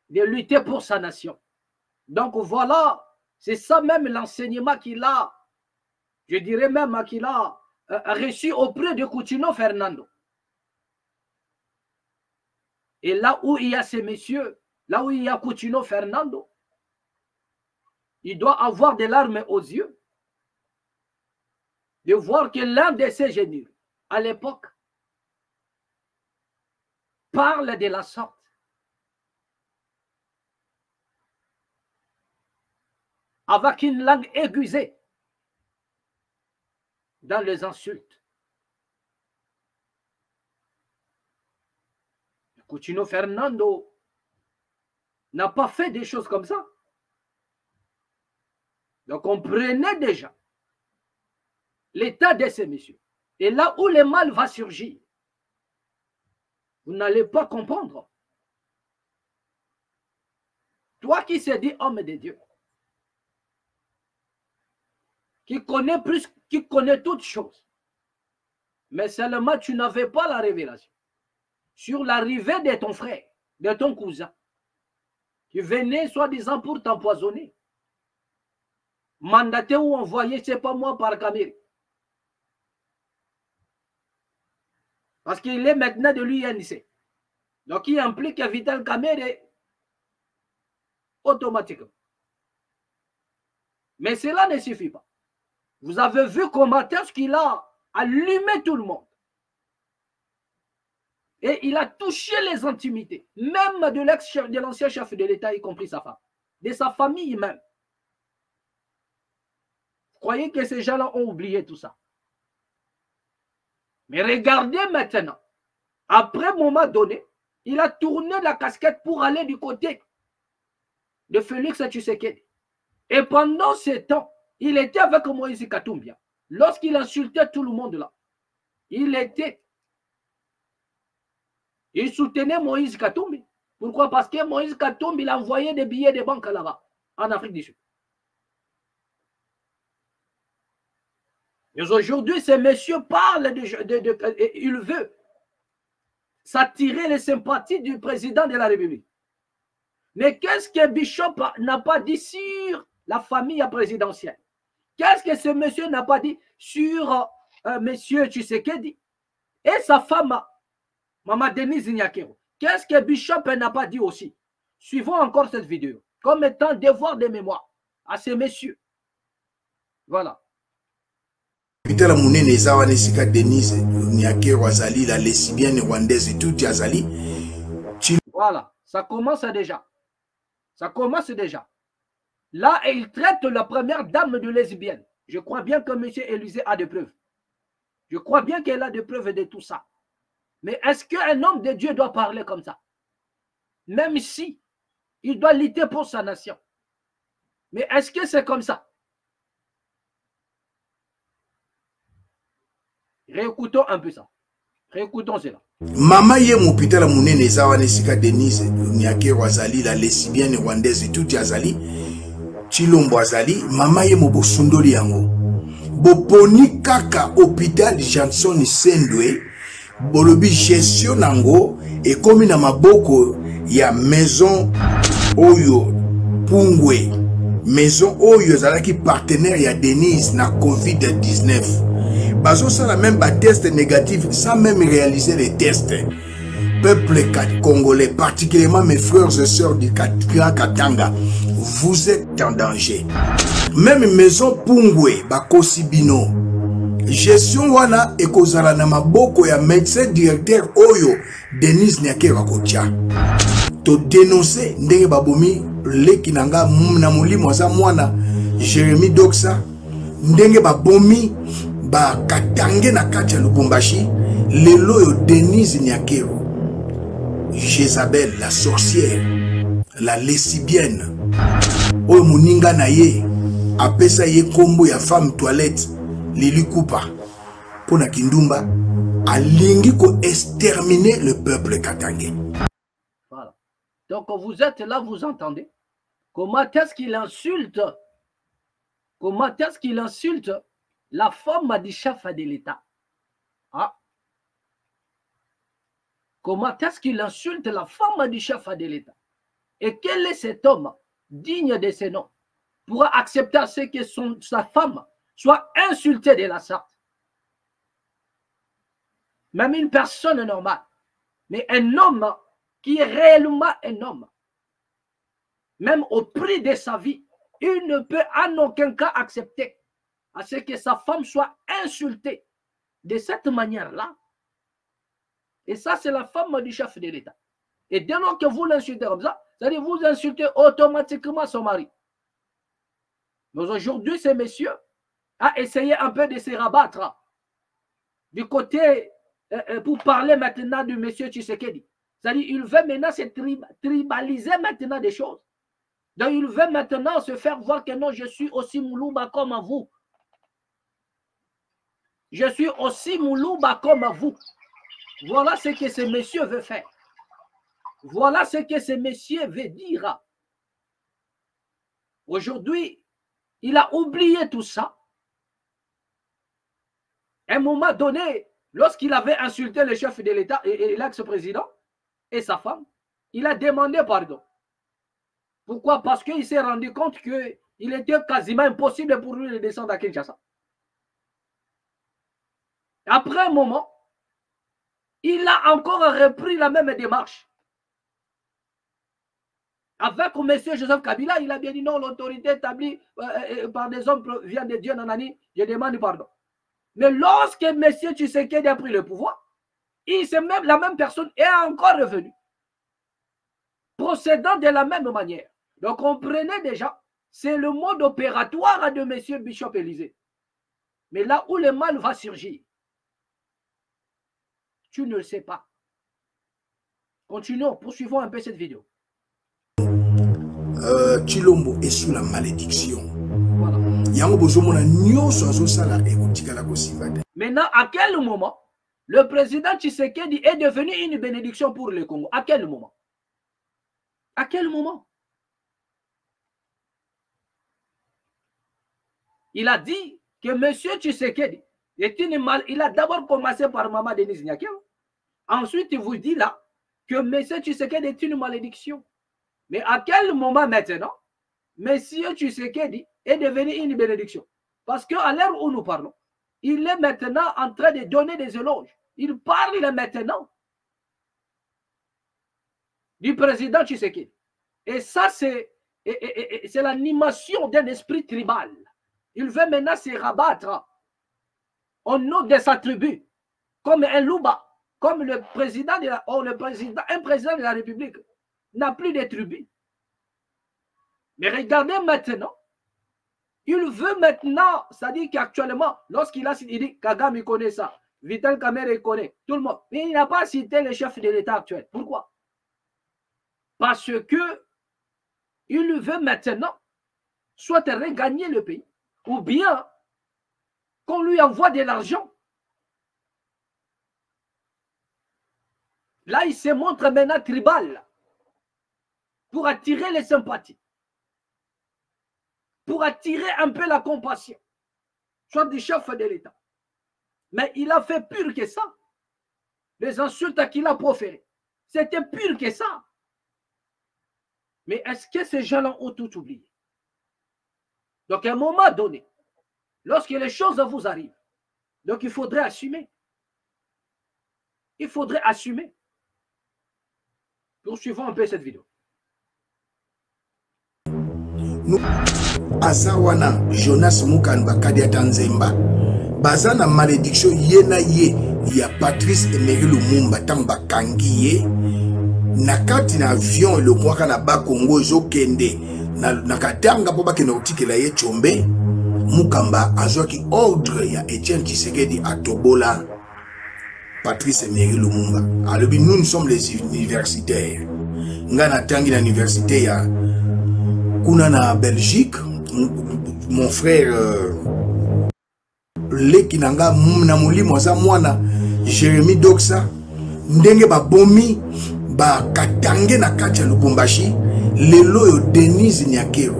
de lutter pour sa nation. Donc voilà, c'est ça même l'enseignement qu'il a, je dirais même qu'il a reçu auprès de Coutinho Fernando. Et là où il y a ces messieurs, là où il y a Coutinho Fernando, il doit avoir des larmes aux yeux de voir que l'un de ses généraux, à l'époque, parle de la sorte. avec une langue aiguisée dans les insultes. Coutinho Fernando n'a pas fait des choses comme ça. Donc on prenait déjà l'état de ces messieurs. Et là où le mal va surgir, vous n'allez pas comprendre. Toi qui se dis homme de Dieu, qui connaît plus, qui connaît toutes choses, mais seulement tu n'avais pas la révélation sur l'arrivée de ton frère, de ton cousin, qui venait soi-disant pour t'empoisonner, mandaté ou envoyé, c'est pas moi, par caméra. Parce qu'il est maintenant de l'UNC. Donc il implique Vital Kamerhe automatiquement. Mais cela ne suffit pas. Vous avez vu comment est-ce qu'il a allumé tout le monde. Et il a touché les intimités, même de l'ancien chef de l'État, y compris sa femme, de sa famille même. Vous croyez que ces gens-là ont oublié tout ça? Mais regardez maintenant, après un moment donné, il a tourné la casquette pour aller du côté de Félix Tshisekedi. Et pendant ce temps, il était avec Moïse Katumbi. Lorsqu'il insultait tout le monde là, il soutenait Moïse Katumbi. Pourquoi? Parce que Moïse Katumbi il a envoyé des billets de banque là-bas, en Afrique du Sud. Mais aujourd'hui, ces messieurs parlent il veut s'attirer les sympathies du président de la République. Mais qu'est-ce que Bishop n'a pas dit sur la famille présidentielle? Qu'est-ce que ce monsieur n'a pas dit sur monsieur Tshisekedi et sa femme, Maman Denise Nyakero? Qu'est-ce que Bishop n'a pas dit aussi? Suivons encore cette vidéo comme étant devoir de mémoire à ces messieurs. Voilà. Peter Munene ezawa nesika Denise Nyakero azali la lesbienne rwandaise et tout azali. Voilà, ça commence déjà. Ça commence déjà. Là, il traite la première dame de lesbienne. Je crois bien que M. Élysée a des preuves. Je crois bien qu'elle a des preuves de tout ça. Mais est-ce qu'un homme de Dieu doit parler comme ça? Même si il doit lutter pour sa nation. Mais est-ce que c'est comme ça? Réécoutons un peu ça. Réécoutons cela. Mama ye mopitala munene ezawa nesika Denise Nyakero azali la lesbienne rwandaise et tout azali. Chilombo azali mama ye mobosundoli yango. Boponi kaka hôpital Johnson Sendwe bolobi gestion nango et comme na maboko ya maison oyo Pungwe. Maison oyo ezalaki partenaire ya Denise na COVID-19. Bazo ça la même test négatif sans même réaliser les tests. Peuple congolais, particulièrement mes frères et sœurs du Grand Katanga, vous êtes en danger. Même maison Pungwe, Bakosibino, gestion wana ekozala na maboko ya médecin directeur oyo Denise Nyakero Kocha. To dénoncer ndenge babomi leki nanga na molimo za mwana Jérémy Doxa, ndenge babomi ba katange na kacha Lubumbashi, lelo yo Denise Nyakero, Jézabel la sorcière, la lesbienne, oyo muninga na ye, apesa ye kombo ya femme toilette, Lili Kupa, pona Kindumba, alingi ko exterminer le peuple katangé. Voilà. Donc vous êtes là, vous entendez comment est-ce qu'il insulte, comment est-ce qu'il insulte la femme du chef de l'État. Ah. Comment est-ce qu'il insulte la femme du chef de l'État? Et quel est cet homme digne de ce nom pour accepter à ce que sa femme soit insultée de la sorte? Même une personne normale. Mais un homme qui est réellement un homme, même au prix de sa vie, il ne peut en aucun cas accepter à ce que sa femme soit insultée de cette manière-là. Et ça, c'est la femme du chef de l'État. Et dès lors que vous l'insultez comme ça, c'est-à-dire vous insultez automatiquement son mari. Mais aujourd'hui, ce monsieur a essayé un peu de se rabattre du côté pour parler maintenant du monsieur Tshisekedi. C'est-à-dire il veut maintenant se tribaliser maintenant des choses. Donc il veut maintenant se faire voir que non, je suis aussi Moulouba comme vous. Je suis aussi Moulouba comme vous. Voilà ce que ce monsieur veut faire. Voilà ce que ce monsieur veut dire. Aujourd'hui, il a oublié tout ça. À un moment donné, lorsqu'il avait insulté le chef de l'État et l'ex-président et sa femme, il a demandé pardon. Pourquoi? Parce qu'il s'est rendu compte qu'il était quasiment impossible pour lui de descendre à Kinshasa. Après un moment, il a encore repris la même démarche. Avec M. Joseph Kabila, il a bien dit non, l'autorité établie par des hommes vient de Dieu, nanani, je demande pardon. Mais lorsque M. Tshisekedi a pris le pouvoir, la même personne est encore revenue, procédant de la même manière. Donc, comprenez déjà, c'est le mode opératoire de M. Bishop Élysée. Mais là où le mal va surgir, tu ne le sais pas. Continuons, poursuivons un peu cette vidéo. Chilombo est sous la malédiction. Voilà. Maintenant, à quel moment le président Tshisekedi est devenu une bénédiction pour le Congo? À quel moment? À quel moment? Il a dit que M. Tshisekedi est une mal. Il a d'abord commencé par Maman Denise Nyakew. Ensuite, il vous dit là que M. Tshisekedi est une malédiction. Mais à quel moment maintenant, M. Tshisekedi est devenu une bénédiction? Parce qu'à l'heure où nous parlons, il est maintenant en train de donner des éloges. Il parle maintenant du président Tshisekedi. Et ça, c'est l'animation d'un esprit tribal. Il veut maintenant se rabattre au nom de sa tribu, comme un louba, comme le président un président de la République n'a plus de tribu. Mais regardez maintenant, il veut maintenant, c'est-à-dire qu'actuellement, lorsqu'il a dit Kagame connaît ça, Vital Kamerhe connaît, tout le monde, mais il n'a pas cité le chef de l'État actuel. Pourquoi? Parce que il veut maintenant soit regagner le pays, ou bien qu'on lui envoie de l'argent. Là, il se montre maintenant tribal pour attirer les sympathies, pour attirer un peu la compassion, soit du chef de l'État. Mais il a fait pire que ça. Les insultes qu'il a proférées, c'était pire que ça. Mais est-ce que ces gens-là ont tout oublié? Donc, à un moment donné, lorsque les choses vous arrivent, donc il faudrait assumer. Il faudrait assumer. Poursuivons un peu cette vidéo. Nous, Azawana, Jonas Mukanba, Kadia Tanzemba, Bazana malédiction yena ye, ya Patrice Emery Lumumba, Tamba Kangiye, nakati na avion, le kwaka na ba Congo, Zokende, nakatanga poba kenotike la ye Chombe, Mukamba, Azoki ordre ya Etienne Tshisekedi à Tobola, Patrice Emery Lumumba. Alors, nous sommes les universitaires. Ngana tangi na université ya kuna na Belgique, mon frère leki nanga na molimo za mwana Jérémy Doxa ndenge ba bomi ba katange na kati ya Lubumbashi lelo yo Denise Nyakero,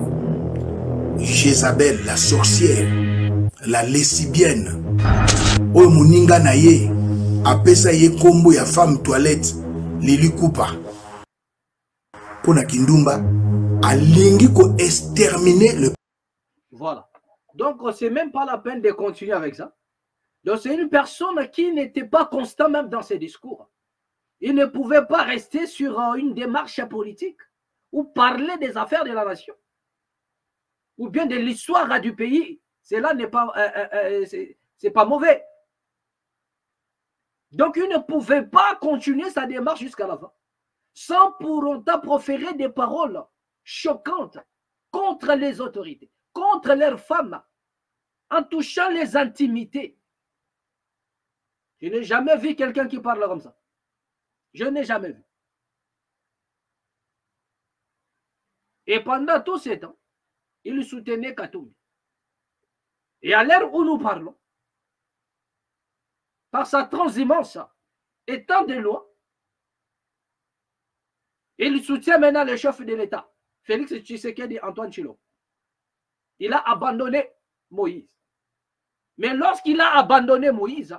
Jézabel la sorcière, la lesbienne oyo moninga na ye apesa ye kombo ya femme toilette Lili Kupa pona kindumba alingi ko exterminer le. Voilà. Donc, c'est même pas la peine de continuer avec ça. Donc, c'est une personne qui n'était pas constant même dans ses discours. Il ne pouvait pas rester sur une démarche politique ou parler des affaires de la nation ou bien de l'histoire du pays. Cela n'est pas, c'est pas mauvais. Donc, il ne pouvait pas continuer sa démarche jusqu'à la fin sans pour autant proférer des paroles choquantes contre les autorités, contre leurs femmes en touchant les intimités. Je n'ai jamais vu quelqu'un qui parle comme ça. Je n'ai jamais vu. Et pendant tout ce temps, il soutenait Katumbi. Et à l'heure où nous parlons, par sa transhumance et tant de lois, il soutient maintenant le chef de l'État, Félix Tshisekedi Antoine Tshilombo. Il a abandonné Moïse. Mais lorsqu'il a abandonné Moïse,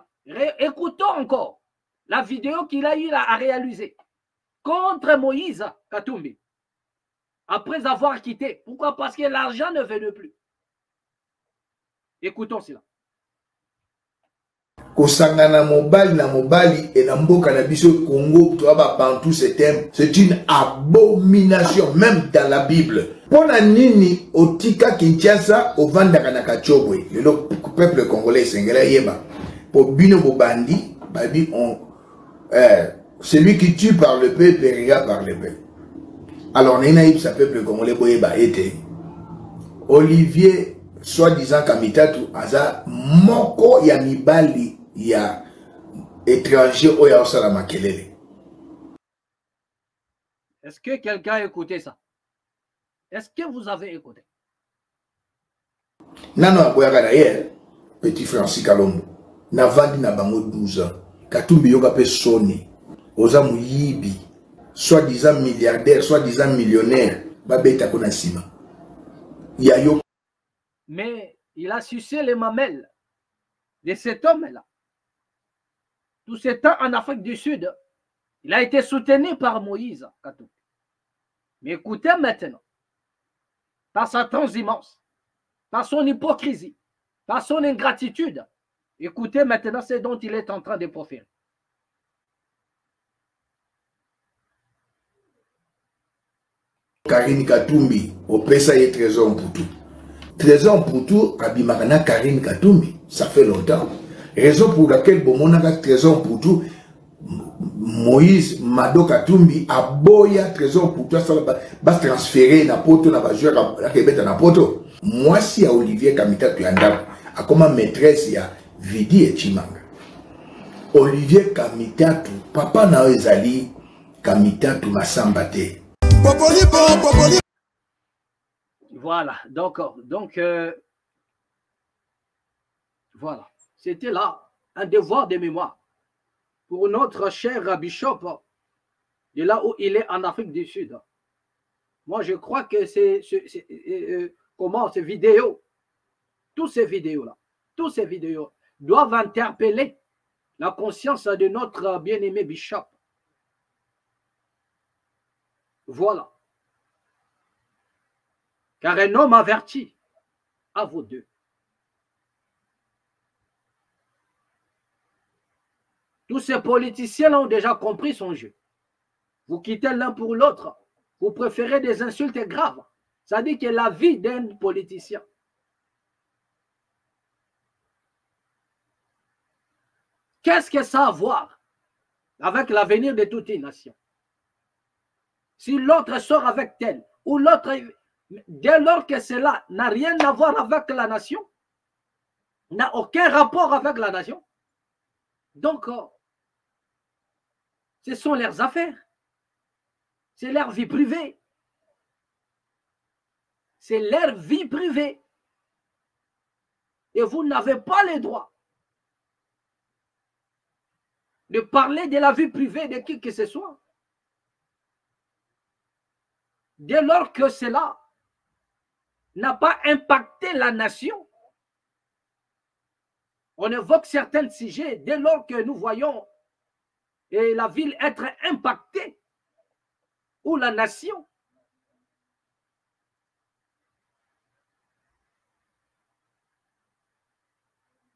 écoutons encore la vidéo qu'il a eu à réaliser contre Moïse Katumbi. Après avoir quitté. Pourquoi? Parce que l'argent ne venait plus. Écoutons cela. Kosangana mobali na mobali et na mboka na biso Congo, toi ba bantu ce thème, c'est une abomination même dans la Bible. Pona nini otika Kinshasa ovanda na Kachobwe, le peuple congolais sengela yeba. Pour bino bobandi, babi on celui qui tue par le peuple périra par le peuple. Alors naïb sa peuple congolais boyeba été Olivier soi-disant Kamitatu aza moko ya mibali ya étranger oya osala makelele. Est-ce que quelqu'un a écouté ça? Est-ce que vous avez écouté? Nano aboyaka d'ailleurs, petit Francis Kalombo, na vandi na bango 12 ans. Katumbi yoka pe soni, oza muyibi, soi-disant milliardaire, soi-disant millionnaire, babeta kona sima. Yayo. Mais il a sucé les mamelles de cet homme-là. Tout ce temps en Afrique du Sud, il a été soutenu par Moïse Katumbi. Mais écoutez maintenant, par sa transhumance, par son hypocrisie, par son ingratitude, écoutez maintenant ce dont il est en train de proférer. Karine Katumbi, au pesa y trésor pour tout. Trésor pour tout, Abimakana Karine Katumbi, ça fait longtemps. Raison pour laquelle Bomonaka trésor pour tout, Moïse Mado Katumbi a boya trésor pour toi, ça va transférer na poto na bajouer à Québec na poto. Moi si à Olivier Kamita Tuyanda, a comme maîtresse ya Vidi et Chimanga. Olivier Kamita tu papa na ezali Kamita tu masambate. Voilà, donc voilà, c'était là un devoir de mémoire pour notre cher Bishop de là où il est en Afrique du Sud. Moi, je crois que comment ces vidéos, toutes ces vidéos doivent interpeller la conscience de notre bien-aimé Bishop. Voilà. Car un homme averti, à vous deux. Tous ces politiciens ont déjà compris son jeu. Vous quittez l'un pour l'autre. Vous préférez des insultes graves. Ça dit que la vie d'un politicien. Qu'est-ce que ça a à voir avec l'avenir de toute une nation? Si l'autre sort avec tel, ou l'autre, dès lors que cela n'a rien à voir avec la nation, n'a aucun rapport avec la nation, donc ce sont leurs affaires. C'est leur vie privée. C'est leur vie privée. Et vous n'avez pas le droit de parler de la vie privée de qui que ce soit. Dès lors que cela n'a pas impacté la nation, on évoque certains sujets dès lors que nous voyons la ville être impactée ou la nation.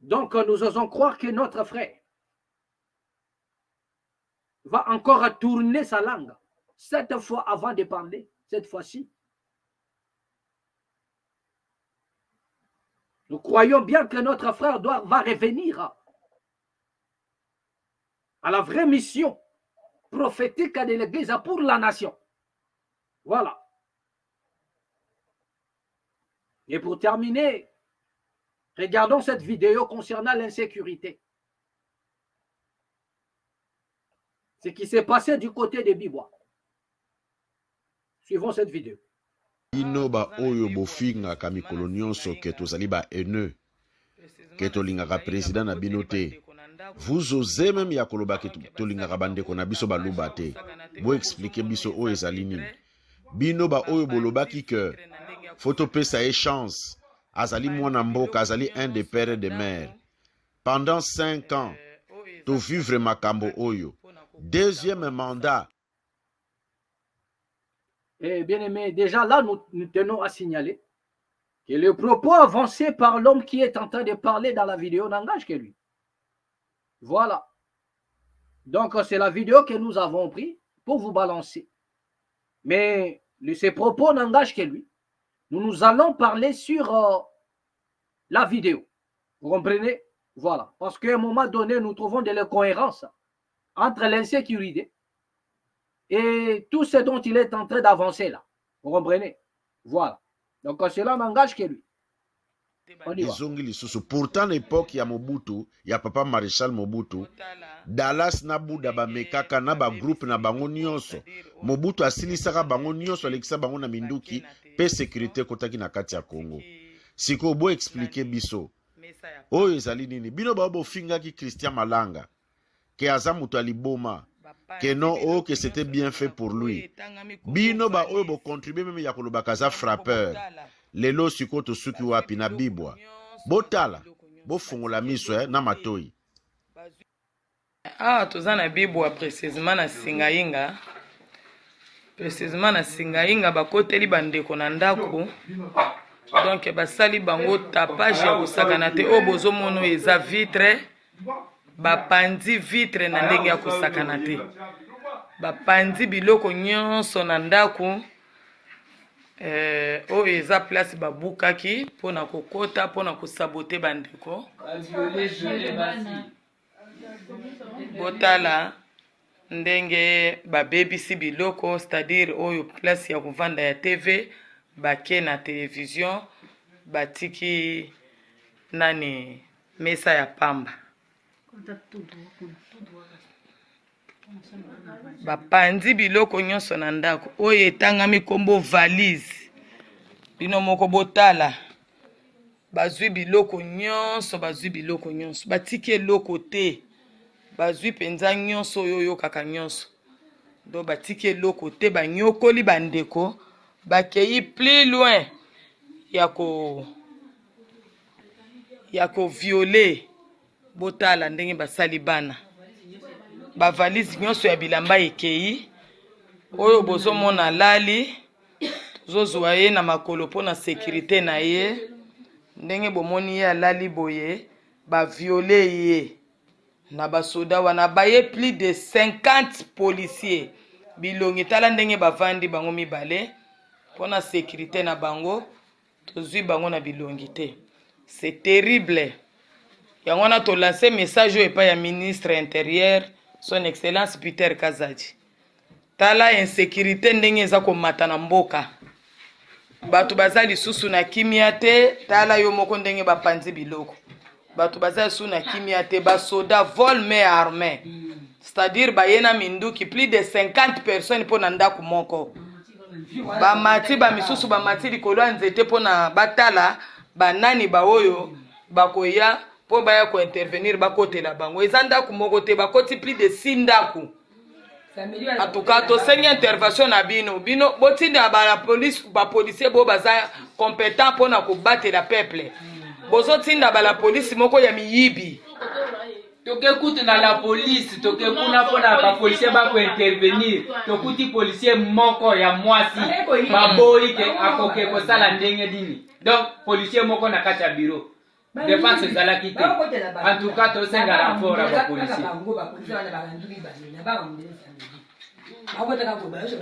Donc nous osons croire que notre frère va encore tourner sa langue cette fois avant de parler, cette fois-ci. Nous croyons bien que notre frère va revenir à la vraie mission prophétique de l'Église pour la nation. Voilà. Et pour terminer, regardons cette vidéo concernant l'insécurité. Ce qui s'est passé du côté de Bibois. Suivons cette vidéo. Inoba oyo bofinga ka mikolo nyonso ke tozali ba haineux ke tolingaka président na bino te. Vous osez même ya koloba ke tolingaka bandeko na biso baluba te. Bo expliquer biso oyo ezali nini. Binoba oyo bolobaki ke faut pesa e chance. Azali mwana mboka, azali un des pères et des mères. Pendant 5 ans, to vivre makambo oyo. Deuxième mandat. Et bien aimé, déjà là, nous tenons à signaler que le propos avancé par l'homme qui est en train de parler dans la vidéo n'engage que lui. Voilà. Donc, c'est la vidéo que nous avons prise pour vous balancer. Mais ces propos n'engagent que lui. Nous allons parler sur la vidéo. Vous comprenez? Voilà. Parce qu'à un moment donné, nous trouvons de l'incohérence entre l'insécurité et tout ce dont il est en train d'avancer là. Vous comprenez? Voilà. Donc, cela n'engage que lui. Pourtant, l'époque, il y a Mobutu, il y a Papa Maréchal Mobutu. Dallas Nabuda Bamekaka Naba groupe na bango nyonso. Mobutu asilisaka bango nyonso alekisa bango na minduki pe sécurité kotaki na kati ya Congo. Siko bo expliquer biso. Oyo ezali nini? Bino ba bo fingaki Christian Malanga. Que aza mutu aliboma. Que non, oh, que c'était bien fait pour lui. Bino ba oyo bo contribuer même ya koloba kaza frappeur. Lelo siko to suki wapi na Bibwa. Botala, bo fungola miso na matoi. Ah, toza na Bibwa précisément na Singainga. Précisément na Singainga bakoteli bandeko na ndako. Donc basali bango tapage ya kosakana te o bozomono eza vitre. Bapandi vitre na ndenge ya kosakana te. Bapandi biloko nyonso na ndako. Oyo eza place babukaki pona kokota pona kosabote bandeko. Botala ndenge babebisi biloko, c'est-à-dire oyo place ya kovanda ya TV, bake na télévision, batiki nani mesa ya pamba. Bapandi biloko nyonso na ndako oyo etangami kombo valise. Bino moko botala. Bazwi biloko nyonso, batiki eloko te. Bazwi penza nyonso yoyo kaka nyonso. Do batiki eloko te banyokoli bandeko, bakei plus loin yako violer. Botala ndenge basali bana. Ba valise nyonso ya bilamba ekei. Oyo bozomona lali. Zozwa ye na makolo po na sécurité na ye. Ndenge bomoni ye lali boye. Ba violer ye. Na basoda wana baye plus de 50 policiers. Bilongi tala ndenge bavandi bango mibale. Po na sécurité na bango. Tozwi bango na bilongi te. C'est terrible. Yango na to lancer message et pas ya ministre intérieur son excellence Peter Kazadi. Tala insécurité ndenge eza komata na mboka. Batu bazali susu na kimia te, tala yo moko ndenge bapanzi biloko. Batu bazali susu na kimia te, ba soda vol mais armé. C'est-à-dire bayena minduki plus de 50 personnes po na ndako moko. Ba mati ba misusu ba mati likolo nzete po na batala banani ba oyo bakoya po baya ko intervenir bakotela bango ezanda ku moko te bakoti plus de 6 ndaku. En tout cas to sengi intervention na bino botinda ba police ba policier bo baza compétent pour na ko battre la peuple. Bozo tinda ba la police moko ya miyibi. Tokekuti na la police tokekuna pona ba policier ba ko intervenir tokuti policier moko ya mwasi baboyi ke akoke ko sala ndenge dini. Donc policier moko na kati ya bureau défense ezala kite. En tout cas to senga rapport ba policier.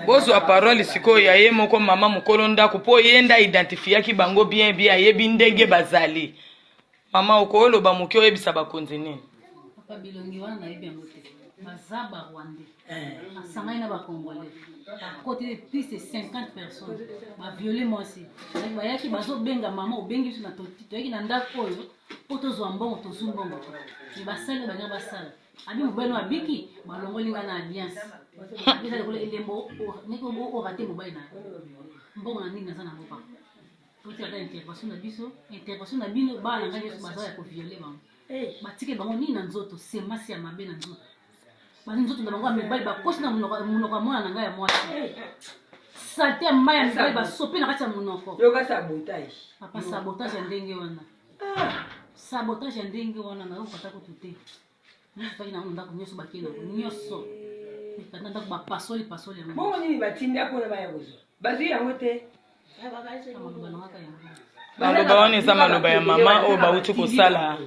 Bozo a parole siko ya ye moko mama mukolo ndako po yenda identifiaki bango bien yebi ndenge bazali. Mama okolo ba mukyo yebisa bakonzi nini? Bazaba Rwandais. À Sangaïna va Congolais. À côté de plus de 50 personnes. Ma violé moi aussi. Baya qui bazo benga maman ou bengi sur na toti. Toi qui nanda koyo. Poto zoambon to zumbongo. Ni basale banya basale. Abi mobeno abiki balongo linga na alliance. Abi za ko elembo ne ko bo raté mobile na. Mbongo na nini na sana bopa. Poti ata intervention na biso, intervention na bino bana ngani so baza ya ko violer bango. Batike bango nini na nzoto, semasi ya mabe na nzoto. Bani nzoto na bango amibali ba kosi na munoko mwana na ngai ya mwasi. Salte ya maya mibali ba sope na kati ya munoko. Yoka sabotage. Papa sabotage ya ndenge wana. Sabotage ya ndenge wana na ukata ko tute. Nifaki na ndako nyoso bakena nyoso. Nikanda ba pasoli ya. Bongo nini batinda ko na baya bozo. Bazu yango te. Maloba wana eza maloba ya mama oyo bauti kosala.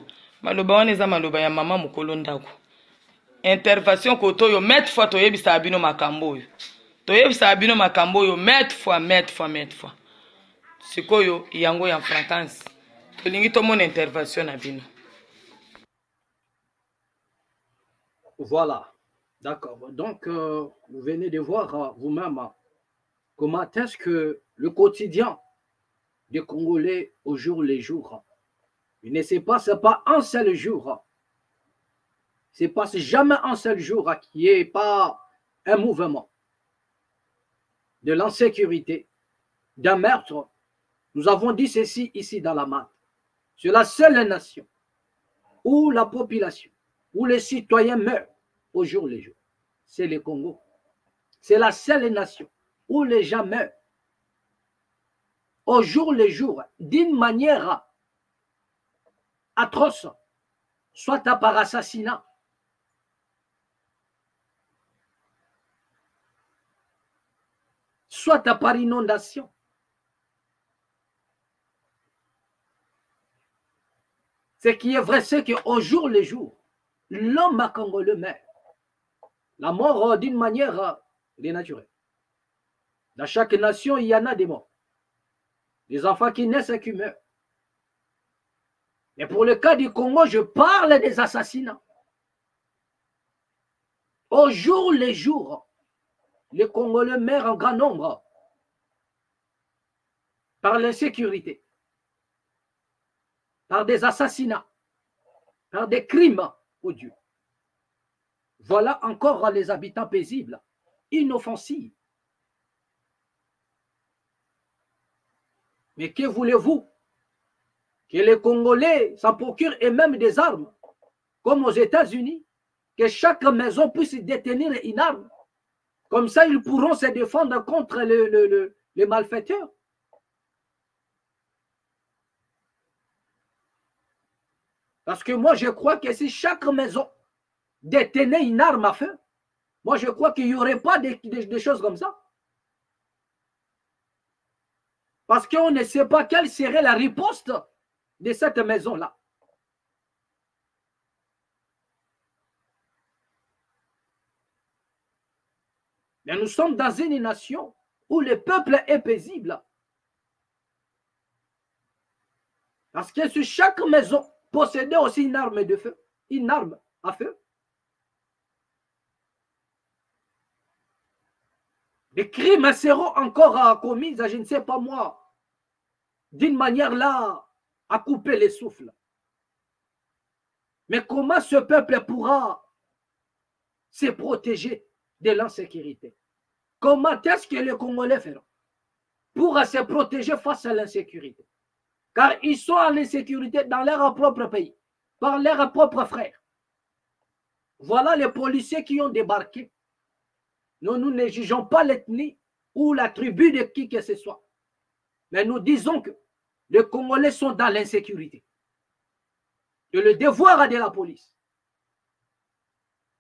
Maloba wana eza maloba ya mama mokolo ndako. Intervention koto yo met fois toyebisa bino makambo oyo. Toyebisa bino makambo oyo met fois. Sikoyo yango ya fréquence. Tolingi tomona intervention na bino. Voilà. D'accord. Donc, vous venez de voir vous-même comment est-ce que le quotidien des Congolais au jour le jour, il ne se passe pas un seul jour. Il ne se passe jamais un seul jour qu'il n'y ait pas un mouvement de l'insécurité, d'un meurtre. Nous avons dit ceci ici dans la Mat. C'est la seule nation où la population, où les citoyens meurent au jour le jour. C'est le Congo. C'est la seule nation où les gens meurent au jour le jour d'une manière atroce, soit par assassinat, soit par inondation. Ce qui est vrai, c'est qu'au jour le jour, l'homme congolais meurt. La mort d'une manière dénaturée. Dans chaque nation, il y en a des morts. Des enfants qui naissent et qui meurent. Mais pour le cas du Congo, je parle des assassinats. Au jour le jour, les Congolais meurent en grand nombre par l'insécurité, par des assassinats, par des crimes odieux. Voilà encore les habitants paisibles, inoffensifs. Mais que voulez-vous? Que les Congolais s'en procurent et même des armes, comme aux États-Unis, que chaque maison puisse détenir une arme. Comme ça, ils pourront se défendre contre les malfaiteurs. Parce que moi, je crois que si chaque maison détenait une arme à feu, moi, je crois qu'il n'y aurait pas de choses comme ça. Parce qu'on ne sait pas quelle serait la riposte de cette maison-là. Mais nous sommes dans une nation où le peuple est paisible. Parce que sur chaque maison possédait aussi une arme de feu, une arme à feu. Des crimes seront encore commis, je ne sais pas moi, d'une manière là à couper les souffles. Mais comment ce peuple pourra se protéger de l'insécurité? Comment est-ce que les Congolais feront pour se protéger face à l'insécurité? Car ils sont en insécurité dans leur propre pays, par leurs propres frères. Voilà les policiers qui ont débarqué. Nous ne jugeons pas l'ethnie ou la tribu de qui que ce soit. Mais nous disons que les Congolais sont dans l'insécurité. Et le devoir de la police,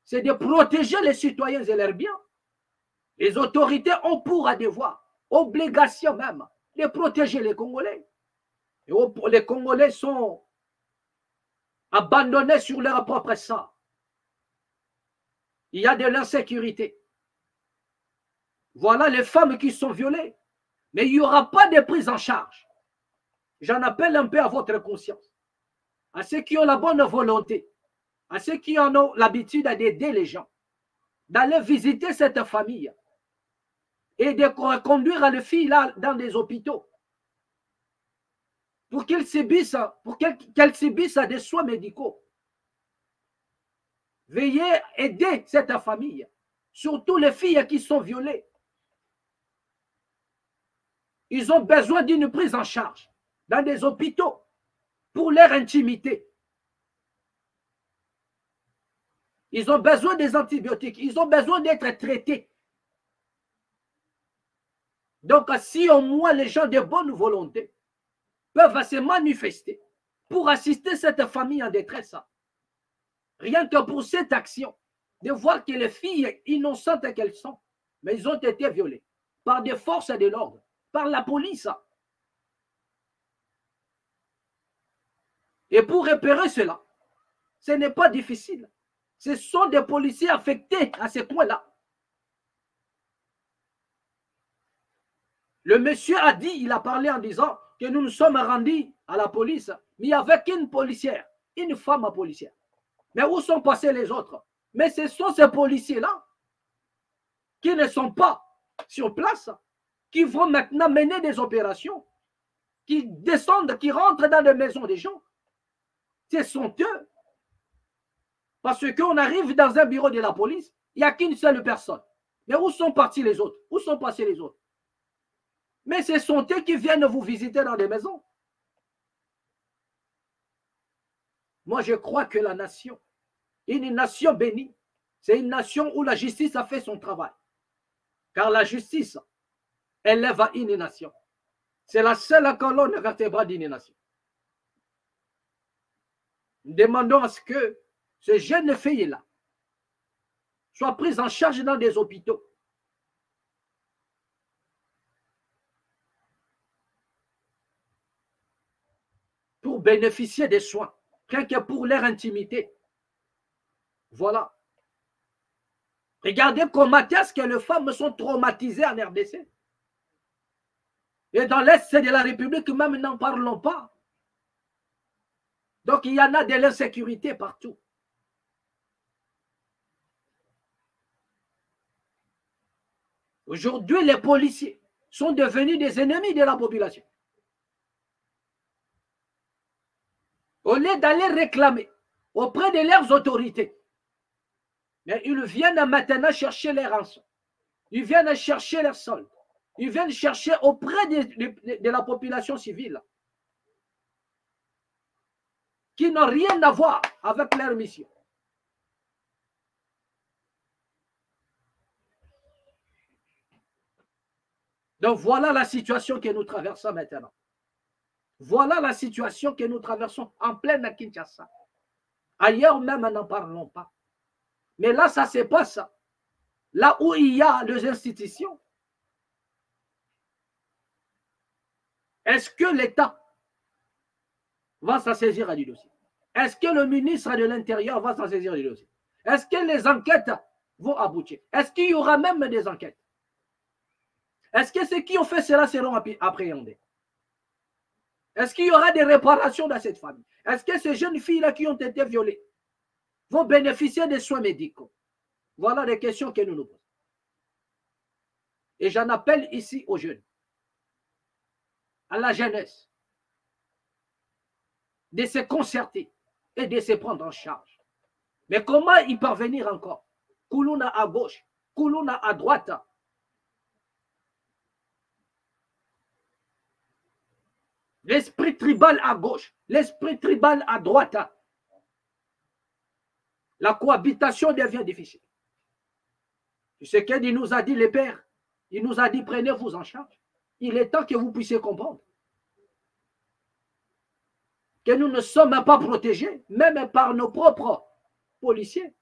c'est de protéger les citoyens et leurs biens. Les autorités ont pour devoir, obligation même, de protéger les Congolais. Et les Congolais sont abandonnés sur leur propre sang. Il y a de l'insécurité. Voilà les femmes qui sont violées. Mais il n'y aura pas de prise en charge. J'en appelle un peu à votre conscience. À ceux qui ont la bonne volonté. À ceux qui en ont l'habitude d'aider les gens. d'aller visiter cette famille et de conduire les filles là dans des hôpitaux pour qu'elles subissent des soins médicaux. Veuillez aider cette famille, surtout les filles qui sont violées. Ils ont besoin d'une prise en charge dans des hôpitaux pour leur intimité. Ils ont besoin des antibiotiques. Ils ont besoin d'être traités. Donc, si au moins les gens de bonne volonté peuvent se manifester pour assister cette famille en détresse, rien que pour cette action, de voir que les filles innocentes qu'elles sont, mais ils ont été violées par des forces de l'ordre, par la police. Et pour repérer cela, ce n'est pas difficile. Ce sont des policiers affectés à ce point-là. Le monsieur a dit, il a parlé en disant que nous nous sommes rendus à la police, mais il n'y avait qu'une policière, une femme policière. Mais où sont passés les autres? Mais ce sont ces policiers-là qui ne sont pas sur place, qui vont maintenant mener des opérations, qui descendent, qui rentrent dans les maisons des gens. Ce sont eux. Parce qu'on arrive dans un bureau de la police, il n'y a qu'une seule personne. Mais où sont partis les autres? Où sont passés les autres? Mais ce sont eux qui viennent vous visiter dans des maisons. Moi, je crois que la nation, une nation bénie, c'est une nation où la justice a fait son travail. Car la justice élève à une nation. C'est la seule colonne vertébrale d'une nation. Nous demandons à ce que ce jeune fille-là soit prise en charge dans des hôpitaux. Pour bénéficier des soins, rien que pour leur intimité. Voilà. Regardez comment est-ce que les femmes sont traumatisées en RDC. Et dans l'Est de la République, même n'en parlons pas. Donc, il y en a de l'insécurité partout. Aujourd'hui, les policiers sont devenus des ennemis de la population. Au lieu d'aller réclamer auprès de leurs autorités, mais ils viennent maintenant chercher les rançons. Ils viennent chercher leurs soldes. Ils viennent chercher auprès de la population civile qui n'ont rien à voir avec leur mission. Donc voilà la situation que nous traversons maintenant. Voilà la situation que nous traversons en pleine Kinshasa. Ailleurs même, n'en parlons pas. Mais là, ça se passe. Là où il y a les institutions. Est-ce que l'État va s'en saisir du dossier? Est-ce que le ministre de l'Intérieur va s'en saisir du dossier? Est-ce que les enquêtes vont aboutir? Est-ce qu'il y aura même des enquêtes? Est-ce que ceux qui ont fait cela seront appréhendés? Est-ce qu'il y aura des réparations dans cette famille? Est-ce que ces jeunes filles-là qui ont été violées vont bénéficier des soins médicaux? Voilà les questions que nous nous posons. Et j'en appelle ici aux jeunes, à la jeunesse, de se concerter et de se prendre en charge. Mais comment y parvenir encore? Koulouna à gauche, Koulouna à droite. L'esprit tribal à gauche, l'esprit tribal à droite. La cohabitation devient difficile. Ce qu'il nous a dit les pères, il nous a dit prenez-vous en charge. Il est temps que vous puissiez comprendre que nous ne sommes pas protégés, même par nos propres policiers.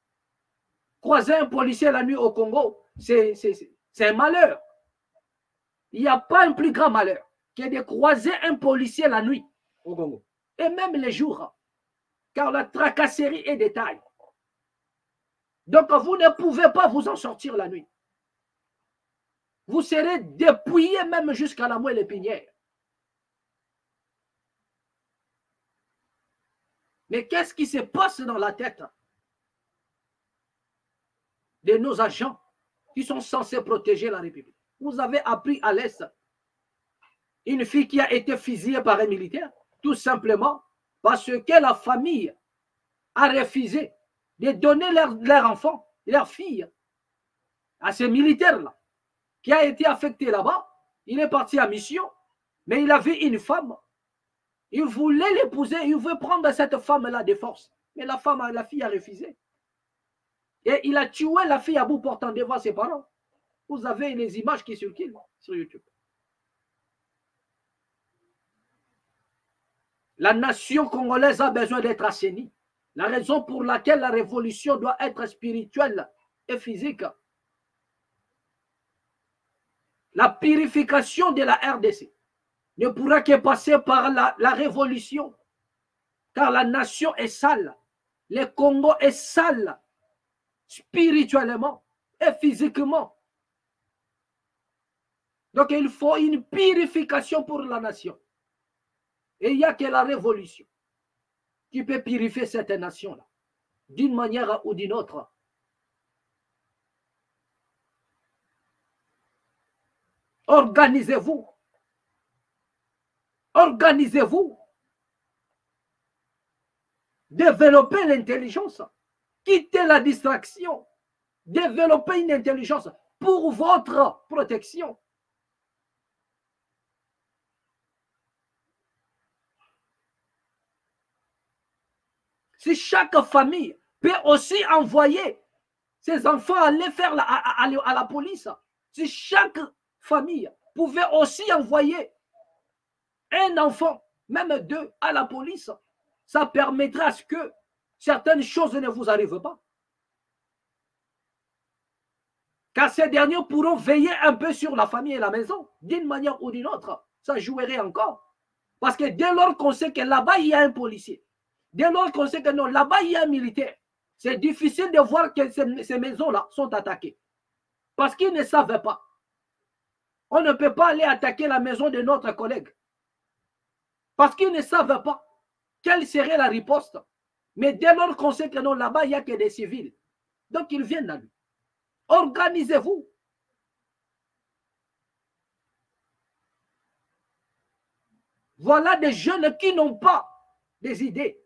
Croiser un policier la nuit au Congo, c'est un malheur. Il n'y a pas un plus grand malheur que de croiser un policier la nuit au Congo. Et même les jours, car la tracasserie est de taille. Donc vous ne pouvez pas vous en sortir la nuit. Vous serez dépouillé même jusqu'à la moelle épinière. Mais qu'est-ce qui se passe dans la tête de nos agents qui sont censés protéger la République. Vous avez appris à l'Est une fille qui a été fusillée par un militaire, tout simplement parce que la famille a refusé de donner leur enfant, leur fille, à ce militaire-là, qui a été affecté là-bas. Il est parti en mission, mais il avait une femme. Il voulait l'épouser, il veut prendre cette femme-là de force. Mais la fille a refusé. Et il a tué la fille à bout portant devant ses parents. Vous avez les images qui circulent sur YouTube. La nation congolaise a besoin d'être assainie. La raison pour laquelle la révolution doit être spirituelle et physique. La purification de la RDC ne pourra que passer par la révolution. Car la nation est sale. Le Congo est sale. Spirituellement et physiquement. Donc il faut une purification pour la nation. Et il n'y a que la révolution qui peut purifier cette nation-là, d'une manière ou d'une autre. Organisez-vous. Organisez-vous. Développez l'intelligence. Quittez la distraction. Développez une intelligence pour votre protection. Si chaque famille peut aussi envoyer ses enfants aller faire à la police, si chaque famille pouvait aussi envoyer un enfant, même deux, à la police, ça permettra à ce que certaines choses ne vous arrivent pas. Car ces derniers pourront veiller un peu sur la famille et la maison, d'une manière ou d'une autre. Ça jouerait encore. Parce que dès lors qu'on sait que là-bas, il y a un policier, dès lors qu'on sait que non, là-bas, il y a un militaire, c'est difficile de voir que ces maisons-là sont attaquées. Parce qu'ils ne savent pas. On ne peut pas aller attaquer la maison de notre collègue. Parce qu'ils ne savent pas quelle serait la riposte. Mais dès lors qu'on sait que non, là-bas, il n'y a que des civils. Donc, ils viennent à lui. Organisez-vous. Voilà des jeunes qui n'ont pas des idées.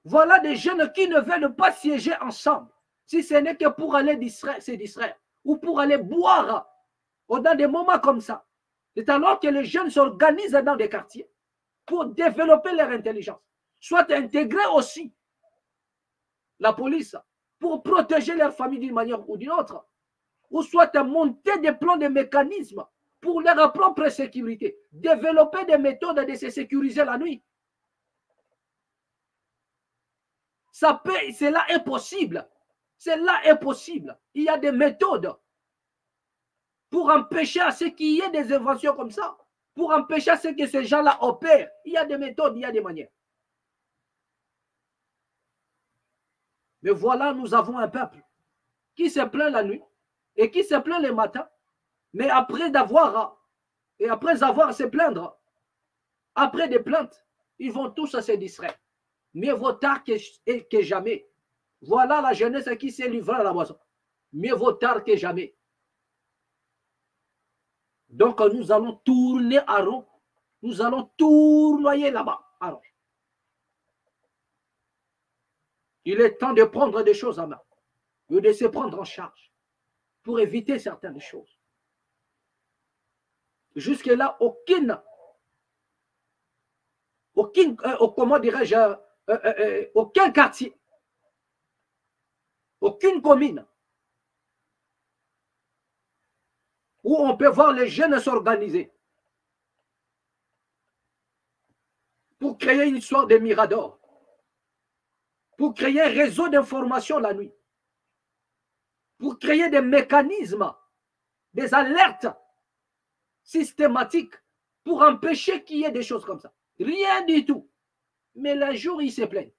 Voilà des jeunes qui ne veulent pas siéger ensemble. Si ce n'est que pour aller se distraire ou pour aller boire dans des moments comme ça. C'est alors que les jeunes s'organisent dans des quartiers pour développer leur intelligence. Soit intégrer aussi la police pour protéger leur famille d'une manière ou d'une autre. Ou soit monter des plans de mécanismes pour leur propre sécurité. Développer des méthodes de se sécuriser la nuit. Cela est possible. Cela est possible. Il y a des méthodes pour empêcher à ce qu'il y ait des inventions comme ça. Pour empêcher à ce que ces gens-là opèrent. Il y a des méthodes, il y a des manières. Mais voilà, nous avons un peuple qui se plaint la nuit et qui se plaint le matin. Mais après avoir à se plaindre, après des plaintes, ils vont tous se distraire. Mieux vaut tard que jamais. Voilà la jeunesse qui s'est livrée à la boisson. Mieux vaut tard que jamais. Donc nous allons tourner à rond. Nous allons tournoyer là-bas. Alors, il est temps de prendre des choses en main. Et de se prendre en charge. Pour éviter certaines choses. Jusque-là, comment dirais-je, aucun quartier, aucune commune où on peut voir les jeunes s'organiser pour créer une histoire de mirador, pour créer un réseau d'information la nuit, pour créer des mécanismes, des alertes systématiques pour empêcher qu'il y ait des choses comme ça. Rien du tout. Mais le jour, il se plaint.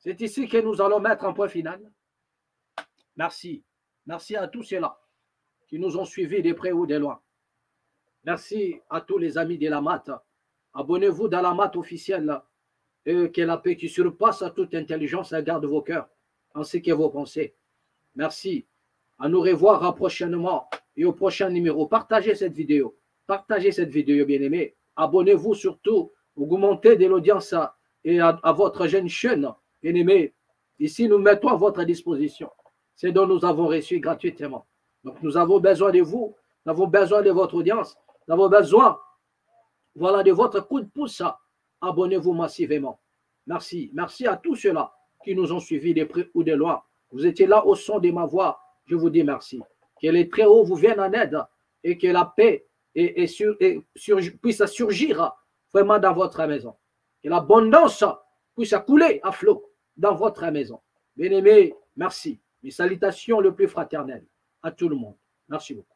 C'est ici que nous allons mettre un point final. Merci. Merci à tous ceux-là qui nous ont suivis de près ou de loin. Merci à tous les amis de la MAT. Abonnez-vous dans la MAT officielle et que la paix qui surpasse à toute intelligence garde vos cœurs, ainsi que vos pensées. Merci. À nous revoir prochainement et au prochain numéro. Partagez cette vidéo. Partagez cette vidéo, bien-aimés. Abonnez-vous surtout. Augmentez de l'audience et à votre jeune chaîne, bien-aimés. Ici, nous mettons à votre disposition ce dont nous avons reçu gratuitement. Donc, nous avons besoin de vous. Nous avons besoin de votre audience. Nous avons besoin, voilà, de votre coup de pouce. Abonnez-vous massivement. Merci. Merci à tous ceux-là qui nous ont suivis de près ou de loin. Vous étiez là au son de ma voix. Je vous dis merci. Que les très hauts vous viennent en aide et que la paix puisse surgir vraiment dans votre maison. Que l'abondance puisse couler à flot dans votre maison. Bien-aimés, merci. Mes salutations les plus fraternelles à tout le monde. Merci beaucoup.